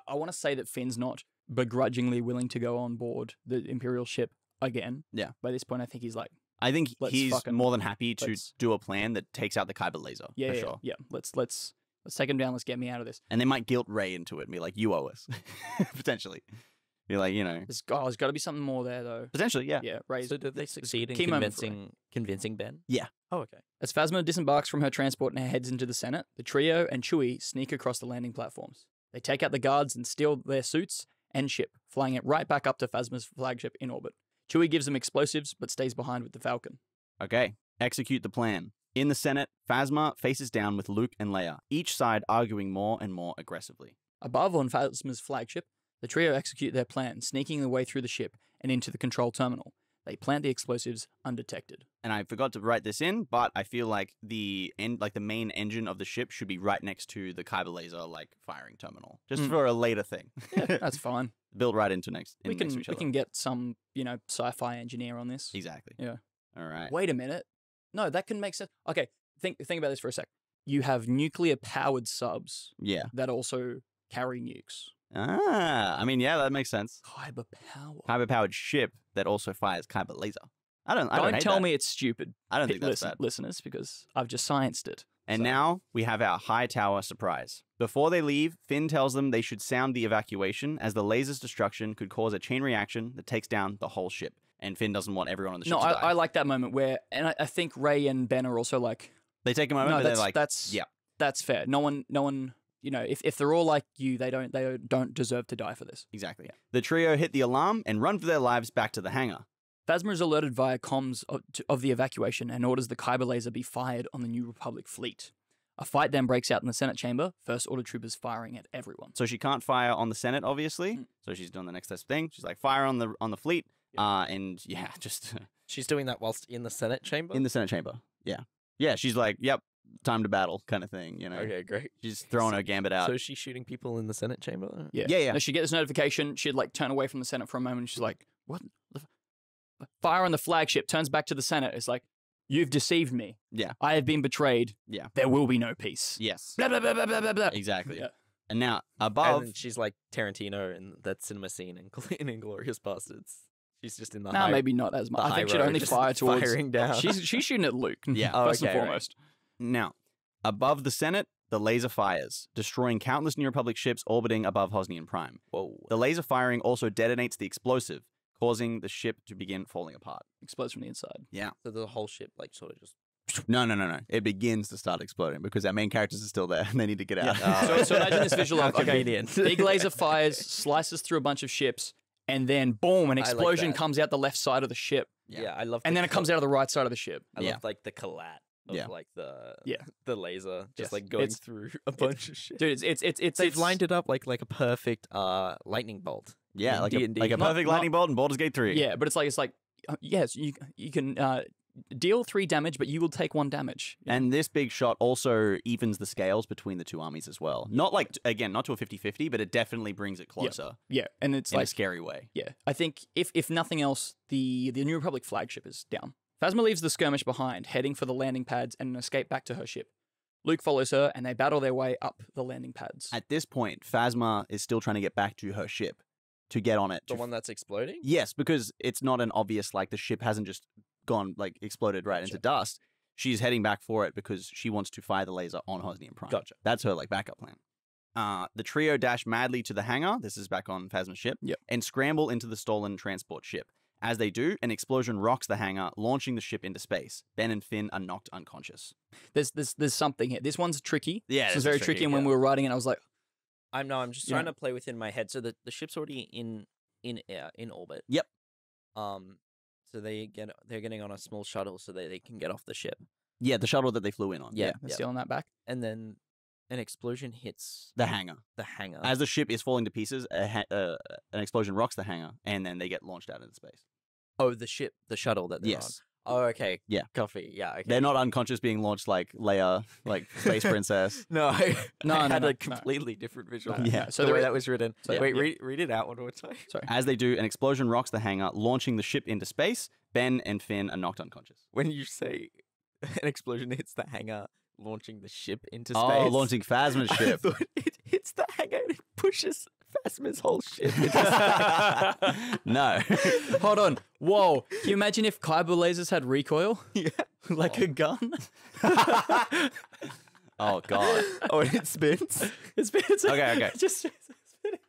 I want to say that Finn's not begrudgingly willing to go on board the Imperial ship again. Yeah. By this point, I think he's like, I think Let's he's fucking- more than happy to let's- do a plan that takes out the kyber laser, yeah, for yeah, sure. yeah. Let's take him down. Let's get me out of this. And they might guilt Rey into it and be like, you owe us. Potentially. Be like, There's got to be something more there, though. potentially, yeah. Yeah, Ray's. so did they succeed in key moment for Rey. convincing Ben? Yeah. Oh, okay. As Phasma disembarks from her transport and heads into the Senate, the trio and Chewie sneak across the landing platforms. They take out the guards and steal their suits and ship, flying it right back up to Phasma's flagship in orbit. Chewie gives them explosives, but stays behind with the Falcon. Okay, execute the plan. In the Senate, Phasma faces down with Luke and Leia, each side arguing more and more aggressively. Above on Phasma's flagship, the trio execute their plan, sneaking their way through the ship and into the control terminal. They plant the explosives undetected. And I forgot to write this in, but I feel like the main engine of the ship should be right next to the kyber laser firing terminal, just for a later thing. Yeah, that's fine. Built right into next. We can get some sci-fi engineer on this. Exactly. Yeah. All right. Wait a minute. No, that can make sense. Okay, think about this for a sec. You have nuclear powered subs. Yeah. That also carry nukes. Ah, I mean, yeah, that makes sense. Kyber power. Kyber powered ship that also fires kyber laser. I don't tell hate me it's stupid. I don't think that's bad. Listeners, because I've just scienced it. And now we have our high tower surprise. Before they leave, Finn tells them they should sound the evacuation, as the laser's destruction could cause a chain reaction that takes down the whole ship. And Finn doesn't want everyone on the ship to die. I like that moment where, and I think Rey and Ben are also like, they take a moment, but they're like, that's fair. No one. If they're all like you, they don't deserve to die for this. Exactly. Yeah. The trio hit the alarm and run for their lives back to the hangar. Phasma is alerted via comms of the evacuation and orders the kyber laser be fired on the New Republic fleet. A fight then breaks out in the Senate chamber, First Order troopers firing at everyone. So she can't fire on the Senate, obviously. So she's doing the next best thing. She's like, fire on the fleet. And yeah, just... She's doing that whilst in the Senate chamber? In the Senate chamber, yeah. Yeah, she's like, yep, time to battle kind of thing, Okay, great. She's throwing her gambit out. So is she shooting people in the Senate chamber? Yeah. No, she gets this notification. She'd turn away from the Senate for a moment. She's like, what? Fire on the flagship. Turns back to the Senate. It's like, you've deceived me. Yeah. I have been betrayed. Yeah. There will be no peace. Yes. Blah, blah, blah, blah, blah, blah. Exactly. Yeah. And now, above... And she's like Tarantino in that cinema scene in Inglourious Bastards. She's just in the No, maybe not as much. I think she'd only fire towards... Firing down. She's shooting at Luke. Yeah. First and foremost. Right. Now, above the Senate, the laser fires, destroying countless New Republic ships orbiting above Hosnian Prime. Whoa. The laser firing also detonates the explosive, causing the ship to begin falling apart. Explodes from the inside. Yeah. So the whole ship sort of just... No. It begins to start exploding because our main characters are still there and they need to get out. So imagine this visual of, convenient. Big laser fires, slices through a bunch of ships, and then boom, an explosion comes out the left side of the ship. Yeah, I love And then it comes out of the right side of the ship. I love the collat of the laser just going through a bunch of shit. Dude, it's they've lined it up like a perfect lightning bolt. Yeah, like D&D. a perfect lightning bolt in Baldur's Gate 3. Yeah, but it's like yes, you can deal 3 damage, but you will take 1 damage. And this big shot also evens the scales between the two armies as well. Not not to a 50-50, but it definitely brings it closer. Yeah, and it's in a scary way. Yeah, I think if nothing else, the New Republic flagship is down. Phasma leaves the skirmish behind, heading for the landing pads and an escape back to her ship. Luke follows her, and they battle their way up the landing pads. At this point, Phasma is still trying to get back to her ship to get on it. The one that's exploding? Yes, because it's not an obvious, the ship hasn't just gone, exploded right into dust. She's heading back for it because she wants to fire the laser on Hosnian Prime. Gotcha. That's her, backup plan. The trio dash madly to the hangar, this is back on Phasma's ship, and scramble into the stolen transport ship. As they do, an explosion rocks the hangar, launching the ship into space. Ben and Finn are knocked unconscious. There's something here. This one's tricky. Yeah, this is very tricky. And when we were writing it, I was like, I'm just trying to play within my head. So the ship's already in air, in orbit. Yep. So they're getting on a small shuttle so they can get off the ship. Yeah, the shuttle that they flew in on. They're stealing that back. And then an explosion hits the hangar. As the ship is falling to pieces, an explosion rocks the hangar, and then they get launched out into space. Oh, the shuttle that they're on. Oh, okay. Yeah. Coffee. Yeah, okay. They're not unconscious being launched like Leia, Space Princess. No, I had a completely completely different visual. Yeah. So the way that was written. So, wait, read it out one more time. Sorry. As they do, an explosion rocks the hangar, launching the ship into space. Ben and Finn are knocked unconscious. When you say an explosion hits the hangar, launching the ship into space. Oh, launching Phasma's ship. I thought it hits the hangar and it pushes Phasma's whole ship. No. Hold on. Whoa. Can you imagine if kyber lasers had recoil? Yeah. Like a gun? Oh, God. Oh, and it spins? It spins. Okay. Just spinning.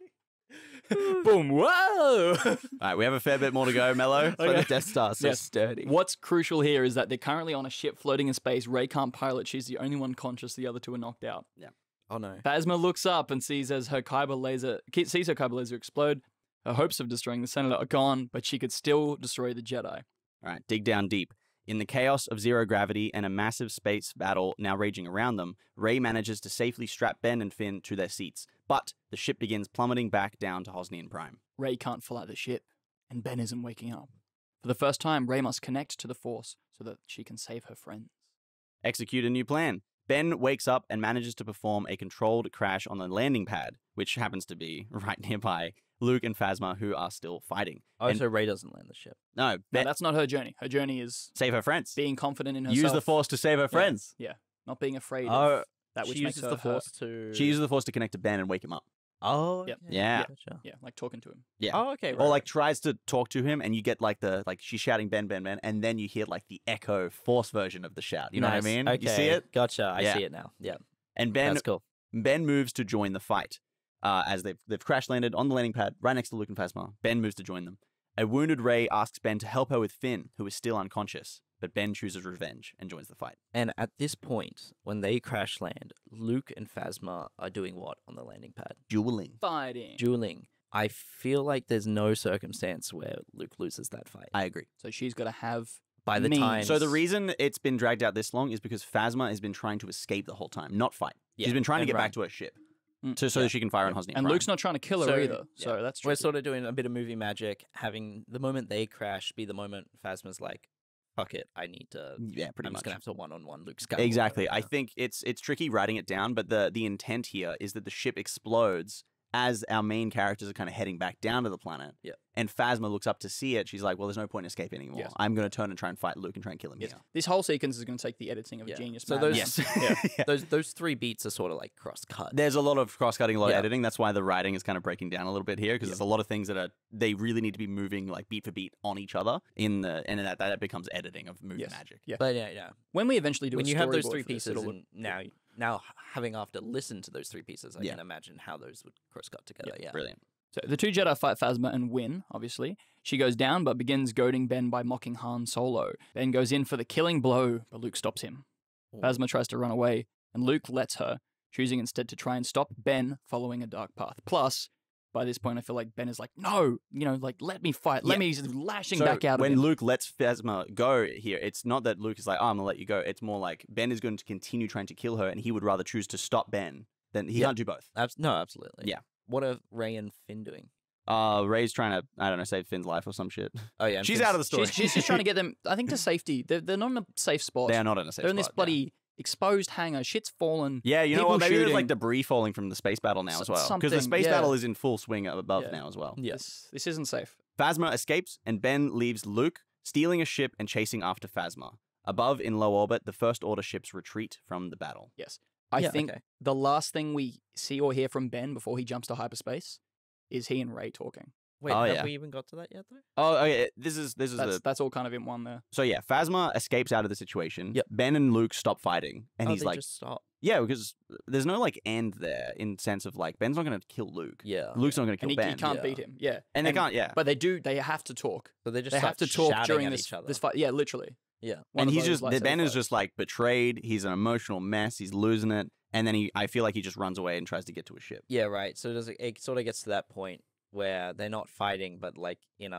Boom. Whoa. All right, we have a fair bit more to go, Mello. So the Death Star's so sturdy. What's crucial here is that they're currently on a ship floating in space. Rey can't pilot. She's the only one conscious. The other two are knocked out. Yeah. Oh, no. Phasma looks up and sees her kyber laser explode. Her hopes of destroying the Senator are gone, but she could still destroy the Jedi. All right, dig down deep. In the chaos of zero gravity and a massive space battle now raging around them, Rey manages to safely strap Ben and Finn to their seats, but the ship begins plummeting back down to Hosnian Prime. Rey can't fly the ship, and Ben isn't waking up. For the first time, Rey must connect to the Force so that she can save her friends. Execute a new plan. Ben wakes up and manages to perform a controlled crash on the landing pad, which happens to be right nearby Luke and Phasma, who are still fighting. Oh, And- so Rey doesn't land the ship. No, No, Ben, that's not her journey. Her journey is save her friends. being confident in herself. Use the Force to save her friends. Yeah, not being afraid Oh, of that which she makes uses her the Force to. She uses the Force to connect to Ben and wake him up. Oh, Yep. okay. Yeah. Gotcha. Yeah, like talking to him. Yeah. Oh, okay. Or like tries to talk to him, and you get like she's shouting Ben, Ben, Ben, and then you hear like the echo Force version of the shout. You know what I Nice. mean? Okay. You see it? Gotcha. I Yeah. see it now. Yeah. And Ben That's cool. moves to join the fight. As they've crash landed on the landing pad right next to Luke and Phasma. Ben moves to join them. A wounded Rey asks Ben to help her with Finn, who is still unconscious, but Ben chooses revenge and joins the fight. And at this point, when they crash land, Luke and Phasma are doing what on the landing pad? Dueling. Fighting. Dueling. I feel like there's no circumstance where Luke loses that fight. I agree. So she's got to have. By the means. time. So the reason it's been dragged out this long is because Phasma has been trying to escape the whole time, not fight. Yeah, She's been trying to and get back run. to her ship Mm, so yeah. that she can fire on Hosnian And Prime. Luke's not trying to kill her So, either. So that's We're tricky. sort of doing a bit of movie magic, having the moment they crash be the moment Phasma's like, fuck it, I need to. Yeah, pretty I'm much. just gonna have to one-on-one Luke Skywalker. Exactly. I Yeah. think it's tricky writing it down, but the intent here is that the ship explodes as our main characters are kind of heading back down to the planet. Yeah. And Phasma looks up to see it. She's like, well, there's no point in escaping anymore. Yes. I'm going to turn and try and fight Luke and try and kill him Yes. here. This whole sequence is going to take the editing of Yeah. a genius. So madman. those- Yes. Yeah. Those three beats are sort of like cross-cut. There's a lot of cross-cutting, a lot of Yeah. editing. That's why the writing is kind of breaking down a little bit here because there's a lot of things that they really need to be moving like beat for beat on each other and that becomes editing of movie Yes. magic. Yeah. But yeah. When we eventually do When a you have those storyboard three for this, pieces, it'll and now having after listened to those three pieces, I Yeah. can imagine how those would cross-cut together. Yeah. Brilliant. So the two Jedi fight Phasma and win, obviously. She goes down but begins goading Ben by mocking Han Solo. Ben goes in for the killing blow, but Luke stops him. Ooh. Phasma tries to run away, and Luke lets her, choosing instead to try and stop Ben following a dark path. Plus, by this point, I feel like Ben is like, no, like, let me fight. Let Yeah. me lashing So back out when of him. Luke lets Phasma go here, it's not that Luke is like, oh, I'm going to let you go. It's more like Ben is going to continue trying to kill her and he would rather choose to stop Ben than he Yeah. can't do both. No, absolutely. Yeah. What are Rey and Finn doing? Rey's trying to, I don't know, save Finn's life or some shit. Oh yeah, and She's Finn's- out of the story. She's just trying to get them, I think, to safety. They're not in a safe spot. They are not in a safe They're in this spot, bloody exposed hangar. Shit's fallen. Yeah, you know people what? Maybe there's like shooting. debris falling from the space battle now as well. Because the something, space yeah. battle is in full swing above Yeah. now as well. Yeah. This isn't safe. Phasma escapes and Ben leaves Luke, stealing a ship and chasing after Phasma. Above in low orbit, the First Order ships retreat from the battle. Yes. I Yeah, think okay. the last thing we see or hear from Ben before he jumps to hyperspace is he and Rey talking. Wait, Oh, have yeah. we even got to that yet though? Oh, okay. This is That's all kind of in one there. So yeah, Phasma escapes out of the situation. Yep. Ben and Luke stop fighting, and he's they like, just stop. yeah, because there's no like end there in sense of like Ben's not going to kill Luke. Yeah. Luke's not going to kill And he Ben. can't yeah. beat him. Yeah. And they can't. Yeah. But they have to talk. So they just They have start to talk shouting during at this each other. this fight. Yeah, literally. Yeah. One And of he's those just lightsaber Ben is fights. just like betrayed. He's an emotional mess. He's losing it, and then I feel like he just runs away and tries to get to a ship. Yeah, right. So it sort of gets to that point where they're not fighting, but like in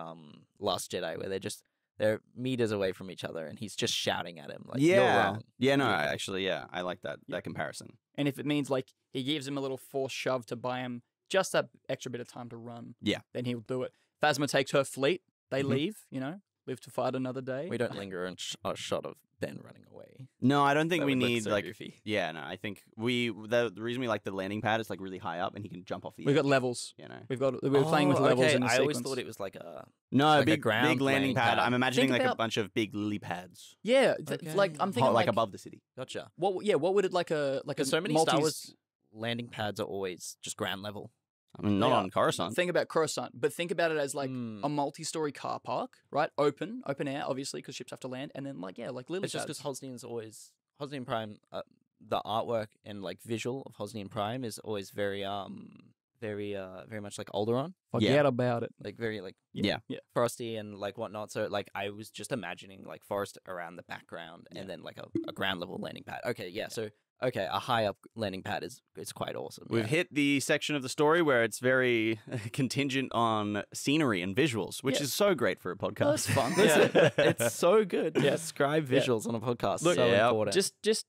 Last Jedi, where they're meters away from each other, and he's just shouting at him like, "You're wrong." Yeah, no, Yeah. actually, yeah, I like that comparison. And if it means like he gives him a little force shove to buy him just that extra bit of time to run, Yeah. then he'll do it. Phasma takes her fleet. They Mhm. leave. Live to fight another day. We don't linger on a shot of Ben running away. No, I don't think That we would look need so like. goofy. Yeah, no, I think the reason we like the landing pad is like really high up, and he can jump off the. We've edge, got levels. You know. We're playing with levels okay. in the I sequence. always thought it was like a. No, Like a big ground landing landing pad. pad. I'm imagining Think like a about- bunch of big lily pads, Yeah, Okay. like I'm thinking like above the city. Gotcha. What? Yeah, what would it like a Because so many Star Wars landing pads are always just ground level. I mean, not Yeah. on Coruscant. Think about Coruscant, but think about it as like Mm. a multi-story car park, right? Open air, obviously, because ships have to land, and then like lily It's just pads. because Hosnian Prime, the artwork and like visual of Hosnian Prime is always very very much like Alderaan, Forget about it. like very like Yeah. frosty and like whatnot. So like I was just imagining like forest around the background and then like a ground level landing pad. Okay, yeah. So a high up landing pad is quite awesome. We've hit the section of the story where it's very contingent on scenery and visuals, which is so great for a podcast. That's fun. It's so good. Yeah, describe visuals on a podcast. Look, so important. Just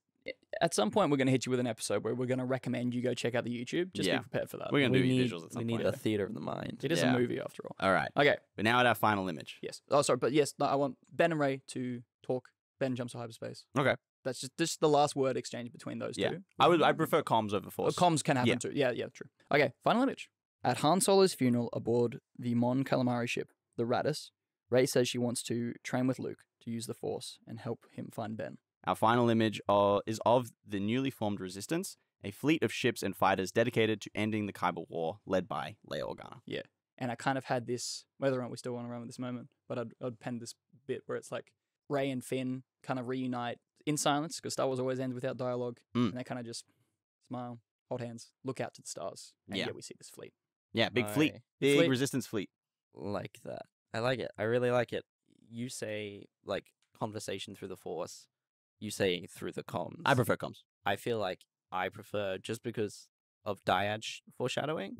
at some point, we're going to hit you with an episode where we're going to recommend you go check out the YouTube. Just be prepared for that. We're going to do need, visuals at some we point. need a theater of the mind. It is a movie after all. All right. Okay. We're now at our final image. Yes. Oh, sorry, but yes, I want Ben and Ray to talk. Ben jumps to hyperspace. Okay. That's just the last word exchange between those two. I prefer comms over force. Comms can happen too. Yeah, true. Okay, final image. At Han Solo's funeral aboard the Mon Calamari ship, the Radis, Rey says she wants to train with Luke to use the Force and help him find Ben. Our final image is of the newly formed Resistance, a fleet of ships and fighters dedicated to ending the Kyber War, led by Leia Organa. Yeah, and I kind of had this, whether or not we still want to run with this moment, but I'd penned this bit where it's like Rey and Finn kind of reunite in silence, because Star Wars always ends without dialogue, and they kind of just smile, hold hands, look out to the stars, and we see this fleet. Yeah, big fleet. Big Resistance fleet. Like that. I like it. I really like it. You say, like, conversation through the Force. You say through the comms. I prefer comms. I feel like I prefer, just because of dyad foreshadowing,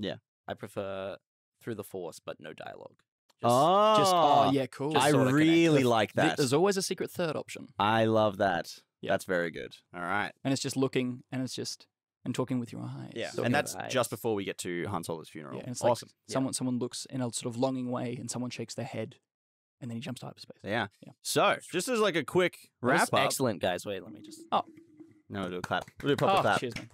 I prefer through the Force, but no dialogue. Cool. I really like that. There's always a secret third option. I love that. Yeah. That's very good. All right. And it's just looking, and talking with your eyes. Yeah, and that's just before we get to Han Solo's funeral. Yeah, and it's awesome. Like someone looks in a sort of longing way, and someone shakes their head, and then he jumps to hyperspace. Yeah. So, just as like a quick wrap up. Excellent, guys. Wait, let me just... No, we'll do a clap. We'll do a proper clap. Cheers, man.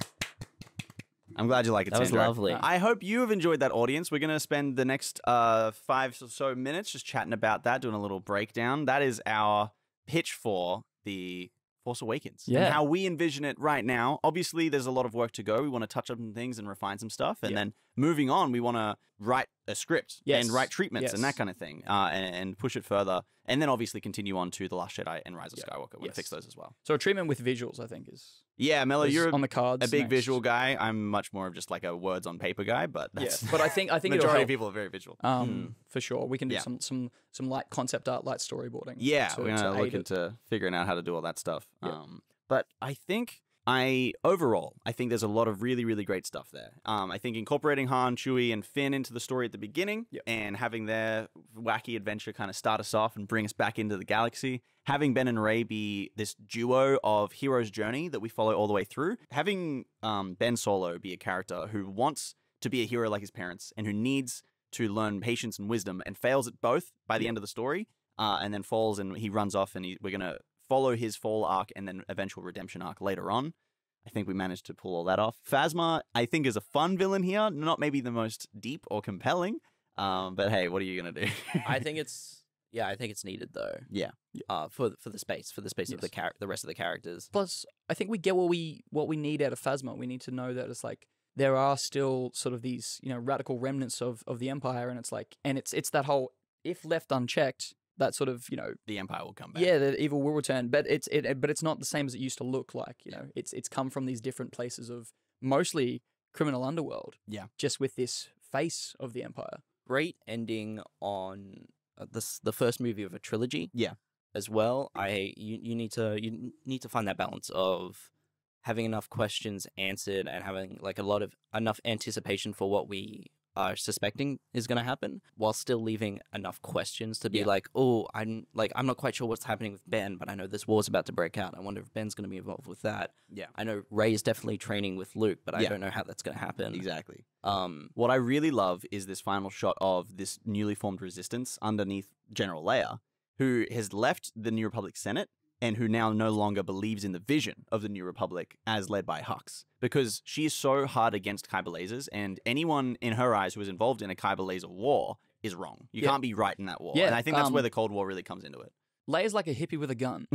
I'm glad you like it, That was Sandro. lovely. I hope you have enjoyed that, audience. We're going to spend the next 5 or so minutes just chatting about that, doing a little breakdown. That is our pitch for the Force Awakens. Yeah. And how we envision it right now. Obviously, there's a lot of work to go. We want to touch up some things and refine some stuff. And then moving on, we want to write a script and write treatments and that kind of thing and push it further. And then obviously continue on to The Last Jedi and Rise of Skywalker. We'll fix those as well. So a treatment with visuals, I think, is... Yeah, Mello, you're on the cards a big next. visual guy. I'm much more of just like a words on paper guy, but that's but I think majority of people are very visual. For sure. We can do some light concept art, light storyboarding. Yeah, we're gonna look into figuring out how to do all that stuff. Yeah. But I think overall, I think there's a lot of really, really great stuff there. I think incorporating Han, Chewie, and Finn into the story at the beginning and having their wacky adventure kind of start us off and bring us back into the galaxy. Having Ben and Rey be this duo of hero's journey that we follow all the way through. Having Ben Solo be a character who wants to be a hero like his parents and who needs to learn patience and wisdom and fails at both by the end of the story and then falls and he runs off and we're going to follow his fall arc and then eventual redemption arc later on. I think we managed to pull all that off. Phasma, I think, is a fun villain here. Not maybe the most deep or compelling, but hey, what are you going to do? I think it's needed though. Yeah. For the space of the rest of the characters. Plus, I think we get what we need out of Phasma. We need to know that it's like there are still sort of these, radical remnants of the Empire, and it's like, and it's that whole, if left unchecked, that sort of, the Empire will come back. Yeah, the evil will return, but it's not the same as it used to look like. It's come from these different places of mostly criminal underworld. Yeah, just with this face of the Empire. Great ending on the first movie of a trilogy. Yeah, as well. You need to find that balance of having enough questions answered and having like enough anticipation for what we are suspecting is going to happen, while still leaving enough questions to be like, oh, I'm not quite sure what's happening with Ben, but I know this war's about to break out. I wonder if Ben's going to be involved with that. Yeah, I know Rey is definitely training with Luke, but I don't know how that's going to happen. Exactly. What I really love is this final shot of this newly formed resistance underneath General Leia, who has left the New Republic Senate and who now no longer believes in the vision of the New Republic as led by Hux, because she is so hard against kyber lasers, and anyone in her eyes who is involved in a kyber laser war is wrong. You can't be right in that war. Yeah, and I think that's where the Cold War really comes into it. Leia's like a hippie with a gun.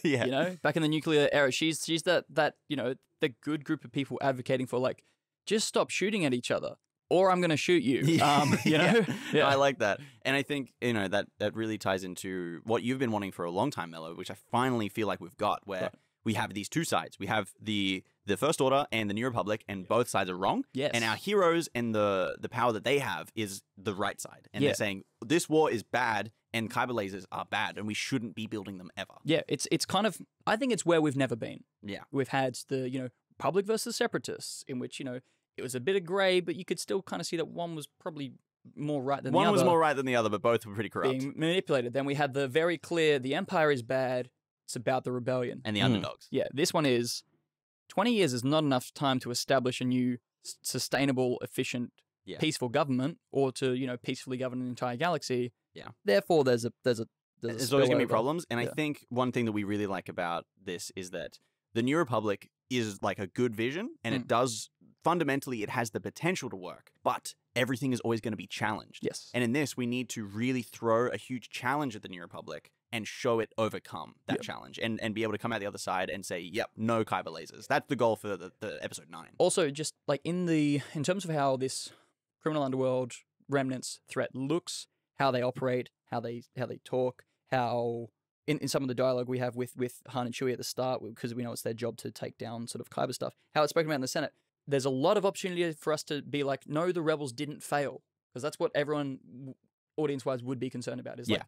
Yeah. Back in the nuclear era, she's that the good group of people advocating for like, just stop shooting at each other, or I'm going to shoot you. Yeah. I like that. And I think, that really ties into what you've been wanting for a long time, Mello, which I finally feel like we've got, where we have these two sides. We have the the First Order and the New Republic, and both sides are wrong. Yes. And our heroes and the power that they have is the right side. And Yeah. they're saying this war is bad and kyber lasers are bad and we shouldn't be building them ever. Yeah, it's kind of, I think it's where we've never been. Yeah. We've had the, Republic versus Separatists, in which, it was a bit of grey, but you could still kind of see that one was probably more right than the other. One was more right than the other, but both were pretty corrupt. Being manipulated. Then we had the very clear, the Empire is bad, it's about the rebellion. And the underdogs. Yeah, this one is 20 years is not enough time to establish a new sustainable, efficient, peaceful government, or to, peacefully govern an entire galaxy. Yeah. Therefore, there's always going to be spillover. problems. And I think one thing that we really like about this is that the New Republic is like a good vision, and it does, fundamentally, it has the potential to work, but everything is always going to be challenged. Yes. And in this, we need to really throw a huge challenge at the New Republic and show it overcome that challenge and be able to come out the other side and say, yep, no kyber lasers. That's the goal for the episode 9. Also, just like in terms of how this criminal underworld remnants threat looks, how they operate, how they talk, how in some of the dialogue we have with Han and Chewie at the start, because we know it's their job to take down sort of kyber stuff, how it's spoken about in the Senate, there's a lot of opportunity for us to be like, no, the rebels didn't fail. Because that's what everyone, audience-wise, would be concerned about. Is like,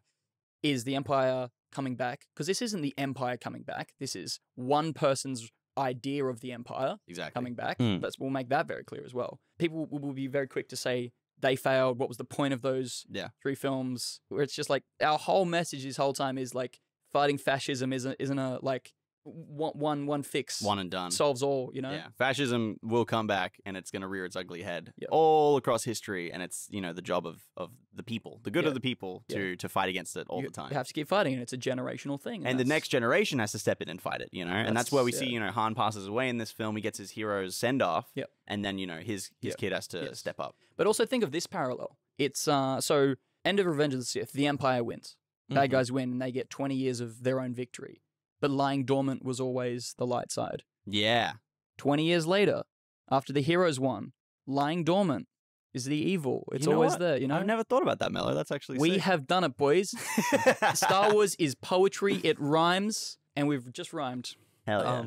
is the Empire coming back? Because this isn't the Empire coming back. This is one person's idea of the Empire coming back. We'll make that very clear as well. People will be very quick to say they failed. What was the point of those 3 films? Where it's just like, our whole message this whole time is like, fighting fascism isn't a like one fix, one and done, solves all. Yeah, fascism will come back, and it's going to rear its ugly head all across history. And it's the job of the people, the good of the people, to fight against it all the time. You have to keep fighting, and it's a generational thing. And the next generation has to step in and fight it. And that's where we see Han passes away in this film. He gets his hero's send off. And then his kid has to step up. But also think of this parallel. It's so end of Revenge of the Sith. The Empire wins. Bad guys win, and they get 20 years of their own victory. But lying dormant was always the light side. Yeah. 20 years later, after the heroes won, lying dormant is the evil. It's always there, I've never thought about that, Mello. That's actually We sick. have done it, boys. Star Wars is poetry. It rhymes, and we've just rhymed. Hell yeah.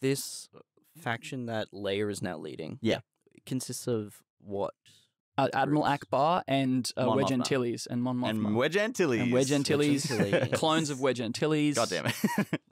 This faction that Leia is now leading consists of what? Admiral Akbar and Mon Wedge Mothma. Antilles and Mon Mothma. And Wedge Antilles. And Wedge Antilles. Antilles. Clones of Wedge Antilles. God damn it.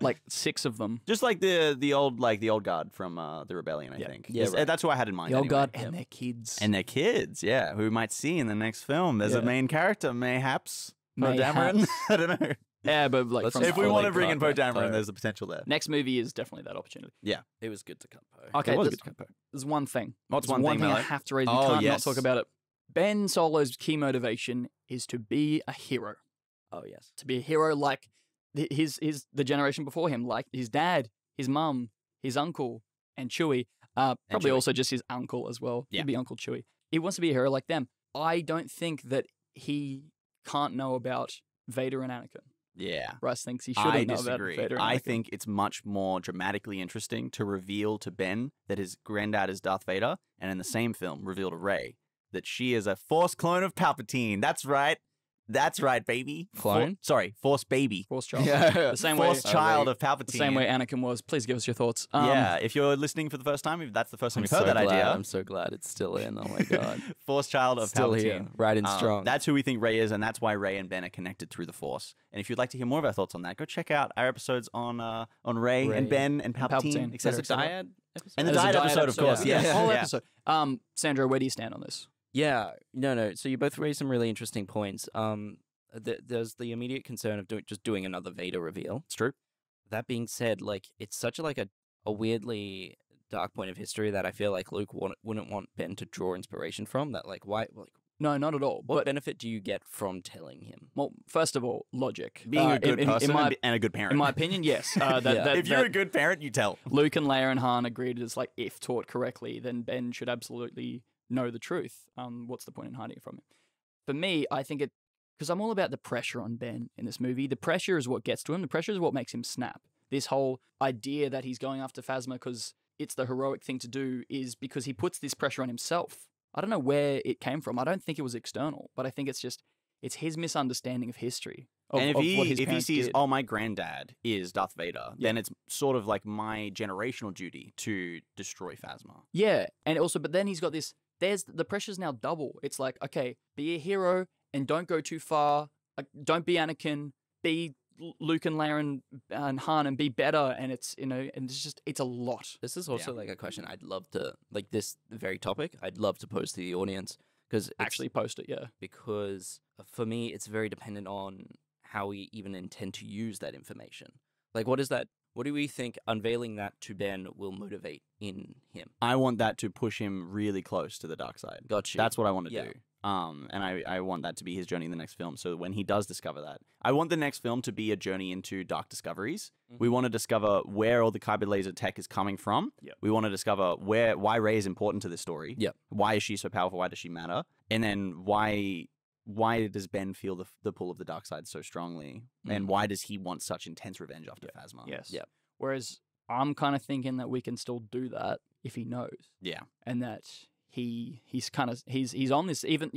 Like 6 of them. Just like the old guard from the Rebellion, I think. Yeah, right. That's who I had in mind. The old anyway. guard and their kids. And their kids, yeah, who we might see in the next film. There's a main character, mayhaps. Poe Dameron. I don't know. Yeah, but like Let's from If we fully want to bring in Poe cut Dameron, Poe. there's the potential there. next movie is definitely that opportunity. It was good to cut Poe. Okay, It was there's, good to cut Poe. there's one thing. What's There's one thing, I Mello? have to raise. We Oh, can't yes. not talk about it. Ben Solo's key motivation is to be a hero. Oh yes. To be a hero like the generation before him, like his dad, his mum, his uncle, and Chewie. Probably Chewie. also just his uncle as well. Yeah. He'd be Uncle Chewie. He wants to be a hero like them. I don't think that he can't know about Vader and Anakin. Yeah. Bryce thinks he should I have known disagree. about Vader and I Anakin. think it's much more dramatically interesting to reveal to Ben that his granddad is Darth Vader, and in the same film, reveal to Rey that she is a Force clone of Palpatine. That's right. That's right, baby. Clone? Force baby. Force child. Yeah. The same Force way. child of Palpatine. The same way Anakin was. Please give us your thoughts. Yeah, if you're listening for the first time, if that's the first time you've heard that idea. I'm so glad it's still in. Oh my god. Force child of Still Palpatine. here, right and strong. That's who we think Rey is, and that's why Rey and Ben are connected through the Force. And if you'd like to hear more of our thoughts on that, go check out our episodes on Rey and Ben and Palpatine, Palpatine. etc. There's a dyad episode? And the There's a diet episode, of course. Yeah, Yes. whole Yeah. episode. Sandro, where do you stand on this? Yeah, no. So you both raised some really interesting points. There's the immediate concern of just doing another Vader reveal. It's true. That being said, like it's such a weirdly dark point of history that I feel like Luke wouldn't want Ben to draw inspiration from. That like why No, not at all. what But benefit do you get from telling him? well, first of all, logic. Being a good person in my, and a good parent. in my opinion, yes. If you're a good parent, you tell. Luke and Leia and Han agreed it's like if taught correctly, then Ben should absolutely know the truth. What's the point in hiding it from him? For me, I think because I'm all about the pressure on Ben in this movie. The pressure is what gets to him. The pressure is what makes him snap. This whole idea that he's going after Phasma because it's the heroic thing to do is because he puts this pressure on himself. I don't know where it came from. I don't think it was external, but I think it's his misunderstanding of history. of, and of what his if he parents sees, did. oh, my granddad is Darth Vader, then it's sort of like my generational duty to destroy Phasma. Yeah, and also, but then he's got this. There's the pressure's now double. It's like, okay, be a hero and don't go too far. Don't be Anakin. Be Luke and Leia and Han and be better. And it's and it's a lot. This is also like a question I'd love to like this very topic. I'd love to pose to the audience because Actually, post it. Yeah. because for me it's very dependent on how we even intend to use that information. Like, what is that? What do we think unveiling that to Ben will motivate in him? I want that to push him really close to the dark side. Gotcha. That's what I want to Yeah. do. And I want that to be his journey in the next film. So when he does discover that, I want the next film to be a journey into dark discoveries. We want to discover where all the kyber laser tech is coming from. Yep. We want to discover why Rey is important to this story. Yep. Why is she so powerful? Why does she matter? And then why does Ben feel the pull of the dark side so strongly? And why does he want such intense revenge after Phasma? Yes. Yeah. Whereas I'm kind of thinking that we can still do that if he knows, Yeah. and that he's on this, even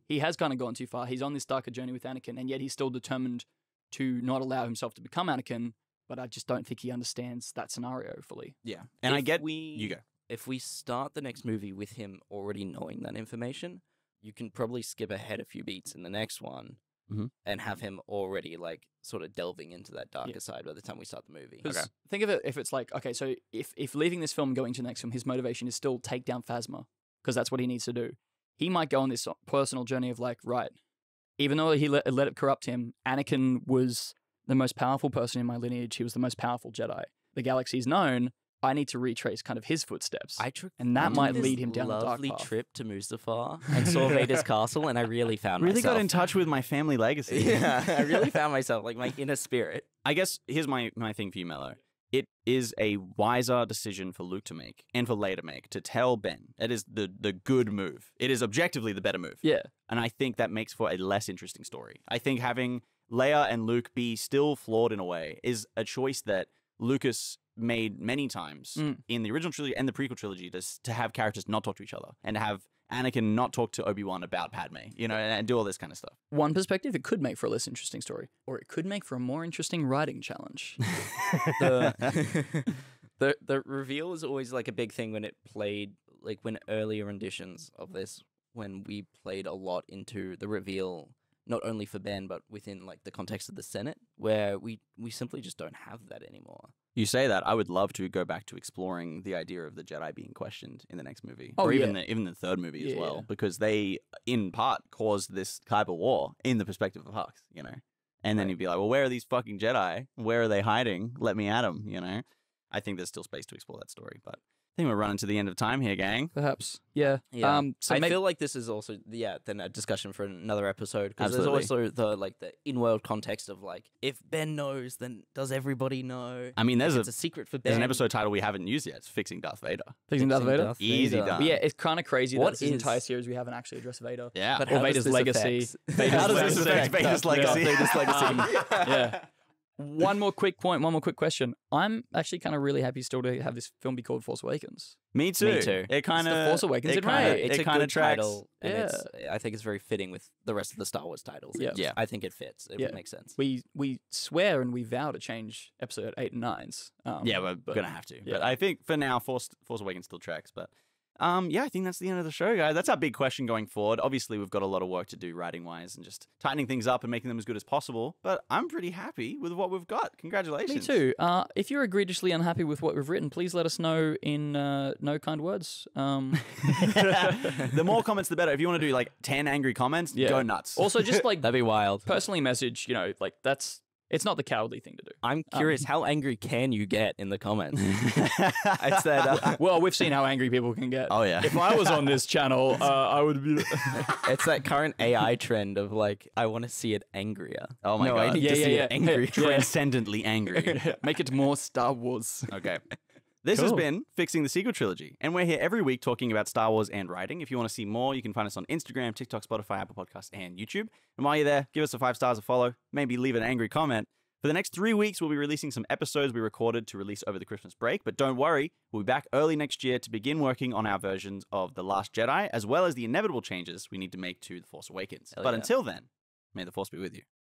he has kind of gone too far. He's on this darker journey with Anakin, and yet he's still determined to not allow himself to become Anakin. But I just don't think he understands that scenario fully. Yeah. And I get you you go. If we start the next movie with him already knowing that information, you can probably skip ahead a few beats in the next one and have him already like sort of delving into that darker side by the time we start the movie. Because think of it, if it's like, okay, so if leaving this film and going to the next film, his motivation is still take down Phasma, because that's what he needs to do. He might go on this personal journey of like, right, even though he let it corrupt him, Anakin was the most powerful person in my lineage. He was the most powerful Jedi the galaxy's known. I need to retrace kind of his footsteps. And that might lead him down the dark lovely path. trip to Mustafar and saw Vader's castle, and I really found Really myself. got in touch with my family legacy. Yeah, I really found myself, like my inner spirit. I guess here's my thing for you, Mello. It is a wiser decision for Luke to make and for Leia to make to tell Ben. It is the good move. It is objectively the better move. Yeah. And I think that makes for a less interesting story. I think having Leia and Luke be still flawed in a way is a choice that Lucas made many times in the original trilogy and the prequel trilogy to have characters not talk to each other and to have Anakin not talk to Obi-Wan about Padme, and do all this kind of stuff. One perspective, it could make for a less interesting story, or it could make for a more interesting writing challenge. The reveal is always like a big thing when it played, like when earlier renditions of this, when we played a lot into the reveal, not only for Ben, but within like the context of the Senate, where we simply just don't have that anymore. You say that, I would love to go back to exploring the idea of the Jedi being questioned in the next movie, Oh, or yeah. even the third movie as well, Yeah. because they, in part, caused this Kyber war in the perspective of Hux, And then you'd be like, well, where are these fucking Jedi? Where are they hiding? Let me at them, I think there's still space to explore that story, but I think we're running to the end of time here, gang. Perhaps. Yeah. So I feel like this is also then a discussion for another episode, because there's Absolutely. also the in-world context of like, if Ben knows, then does everybody know? I mean, there's It's a secret for Ben. there's an episode title we haven't used yet. It's Fixing Darth Vader. Fixing Darth Vader? Easy done. But yeah, it's kind of crazy What that this is- entire series we haven't actually addressed Vader. Yeah. But Or how Vader's does this legacy. affect- How does this affect Vader's legacy? Vader's legacy. Yeah. One more quick question. I'm actually kind of really happy still to have this film be called Force Awakens. Me too. Me too. It kind It's the Force Awakens in Rey. It's It a kind of good tracks. title, and Yeah. I think it's very fitting with the rest of the Star Wars titles. Yeah. Yeah. I think it fits. It Yeah. would make sense. We swear and we vow to change episode 8 and 9s. Yeah, we're gonna have to. But I think for now, Force Awakens still tracks. But yeah, I think that's the end of the show, guys. That's our big question going forward. Obviously, we've got a lot of work to do writing wise and just tightening things up and making them as good as possible. But I'm pretty happy with what we've got. Congratulations. Me too. If you're egregiously unhappy with what we've written, please let us know in no kind words. The more comments, the better. If you want to do like 10 angry comments, Yeah. go nuts. Also, just like That'd be wild. personally message, like it's not the cowardly thing to do. I'm curious, how angry can you get in the comments? I said, Well, we've seen how angry people can get. Oh, yeah. If I was on this channel, I would be. it's that current AI trend of like, I want to see it angrier. Oh my no, God. I need Yeah, to yeah, see yeah. it angry. Transcendently angry. Make it more Star Wars. Okay. This has Cool. been Fixing the Sequel Trilogy, and we're here every week talking about Star Wars and writing. If you want to see more, you can find us on Instagram, TikTok, Spotify, Apple Podcasts, and YouTube. And while you're there, give us a 5 stars, a follow, maybe leave an angry comment. For the next 3 weeks, we'll be releasing some episodes we recorded to release over the Christmas break, but don't worry, we'll be back early next year to begin working on our versions of The Last Jedi, as well as the inevitable changes we need to make to The Force Awakens. Hell But yeah. until then, may the Force be with you.